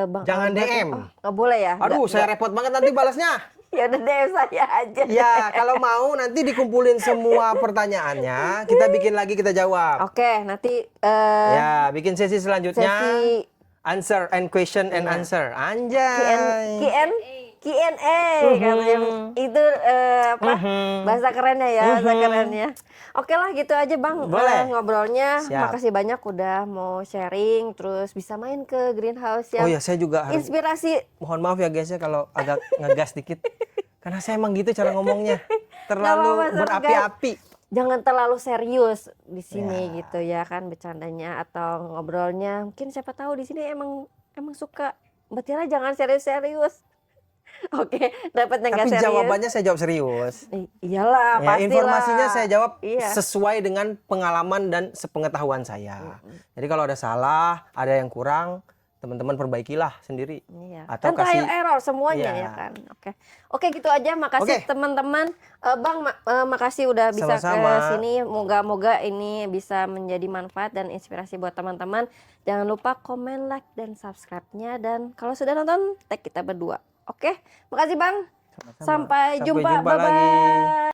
Bang Jangan Albert. DM. Oh, nggak boleh ya? Aduh, saya repot banget nanti balasnya. Ya udah DM saya aja. Ya, kalau mau nanti dikumpulin semua pertanyaannya, kita bikin lagi, kita jawab. Oke, nanti Ya, bikin sesi selanjutnya. sesi Answer and question and answer. Anjay. Q&A katanya. Itu bahasa kerennya ya, bahasa kerennya. Oke lah gitu aja Bang. Boleh. Ngobrolnya. Siap. Makasih banyak udah mau sharing, terus bisa main ke greenhouse yang Oh ya, saya juga harus inspirasi. mohon maaf ya guys ya kalau agak ngegas dikit. Karena saya emang gitu cara ngomongnya. Nggak Terlalu apa-apa, berapi-api. Jangan terlalu serius di sini Ya. gitu ya kan, bercandanya atau ngobrolnya. Mungkin siapa tahu di sini emang suka. Mbak Tira jangan serius-serius. Oke, dapat yang nggak Tapi serius. jawabannya saya jawab serius. Iyalah, Ya, pastilah. informasinya saya jawab Iya. sesuai dengan pengalaman dan sepengetahuan saya. Jadi kalau ada salah, ada yang kurang, teman-teman perbaikilah sendiri. Iya. Atau Kan trial kasih error semuanya Iya. ya kan. Oke gitu aja. Makasih Oke. teman-teman. Bang, makasih udah bisa Sama-sama. ke sini. Moga-moga ini bisa menjadi manfaat dan inspirasi buat teman-teman. Jangan lupa komen, like, dan subscribe-nya. Dan kalau sudah nonton, tag kita berdua. Oke, makasih Bang. Sama-sama. Sampai jumpa. Sampai jumpa lagi. Bye-bye.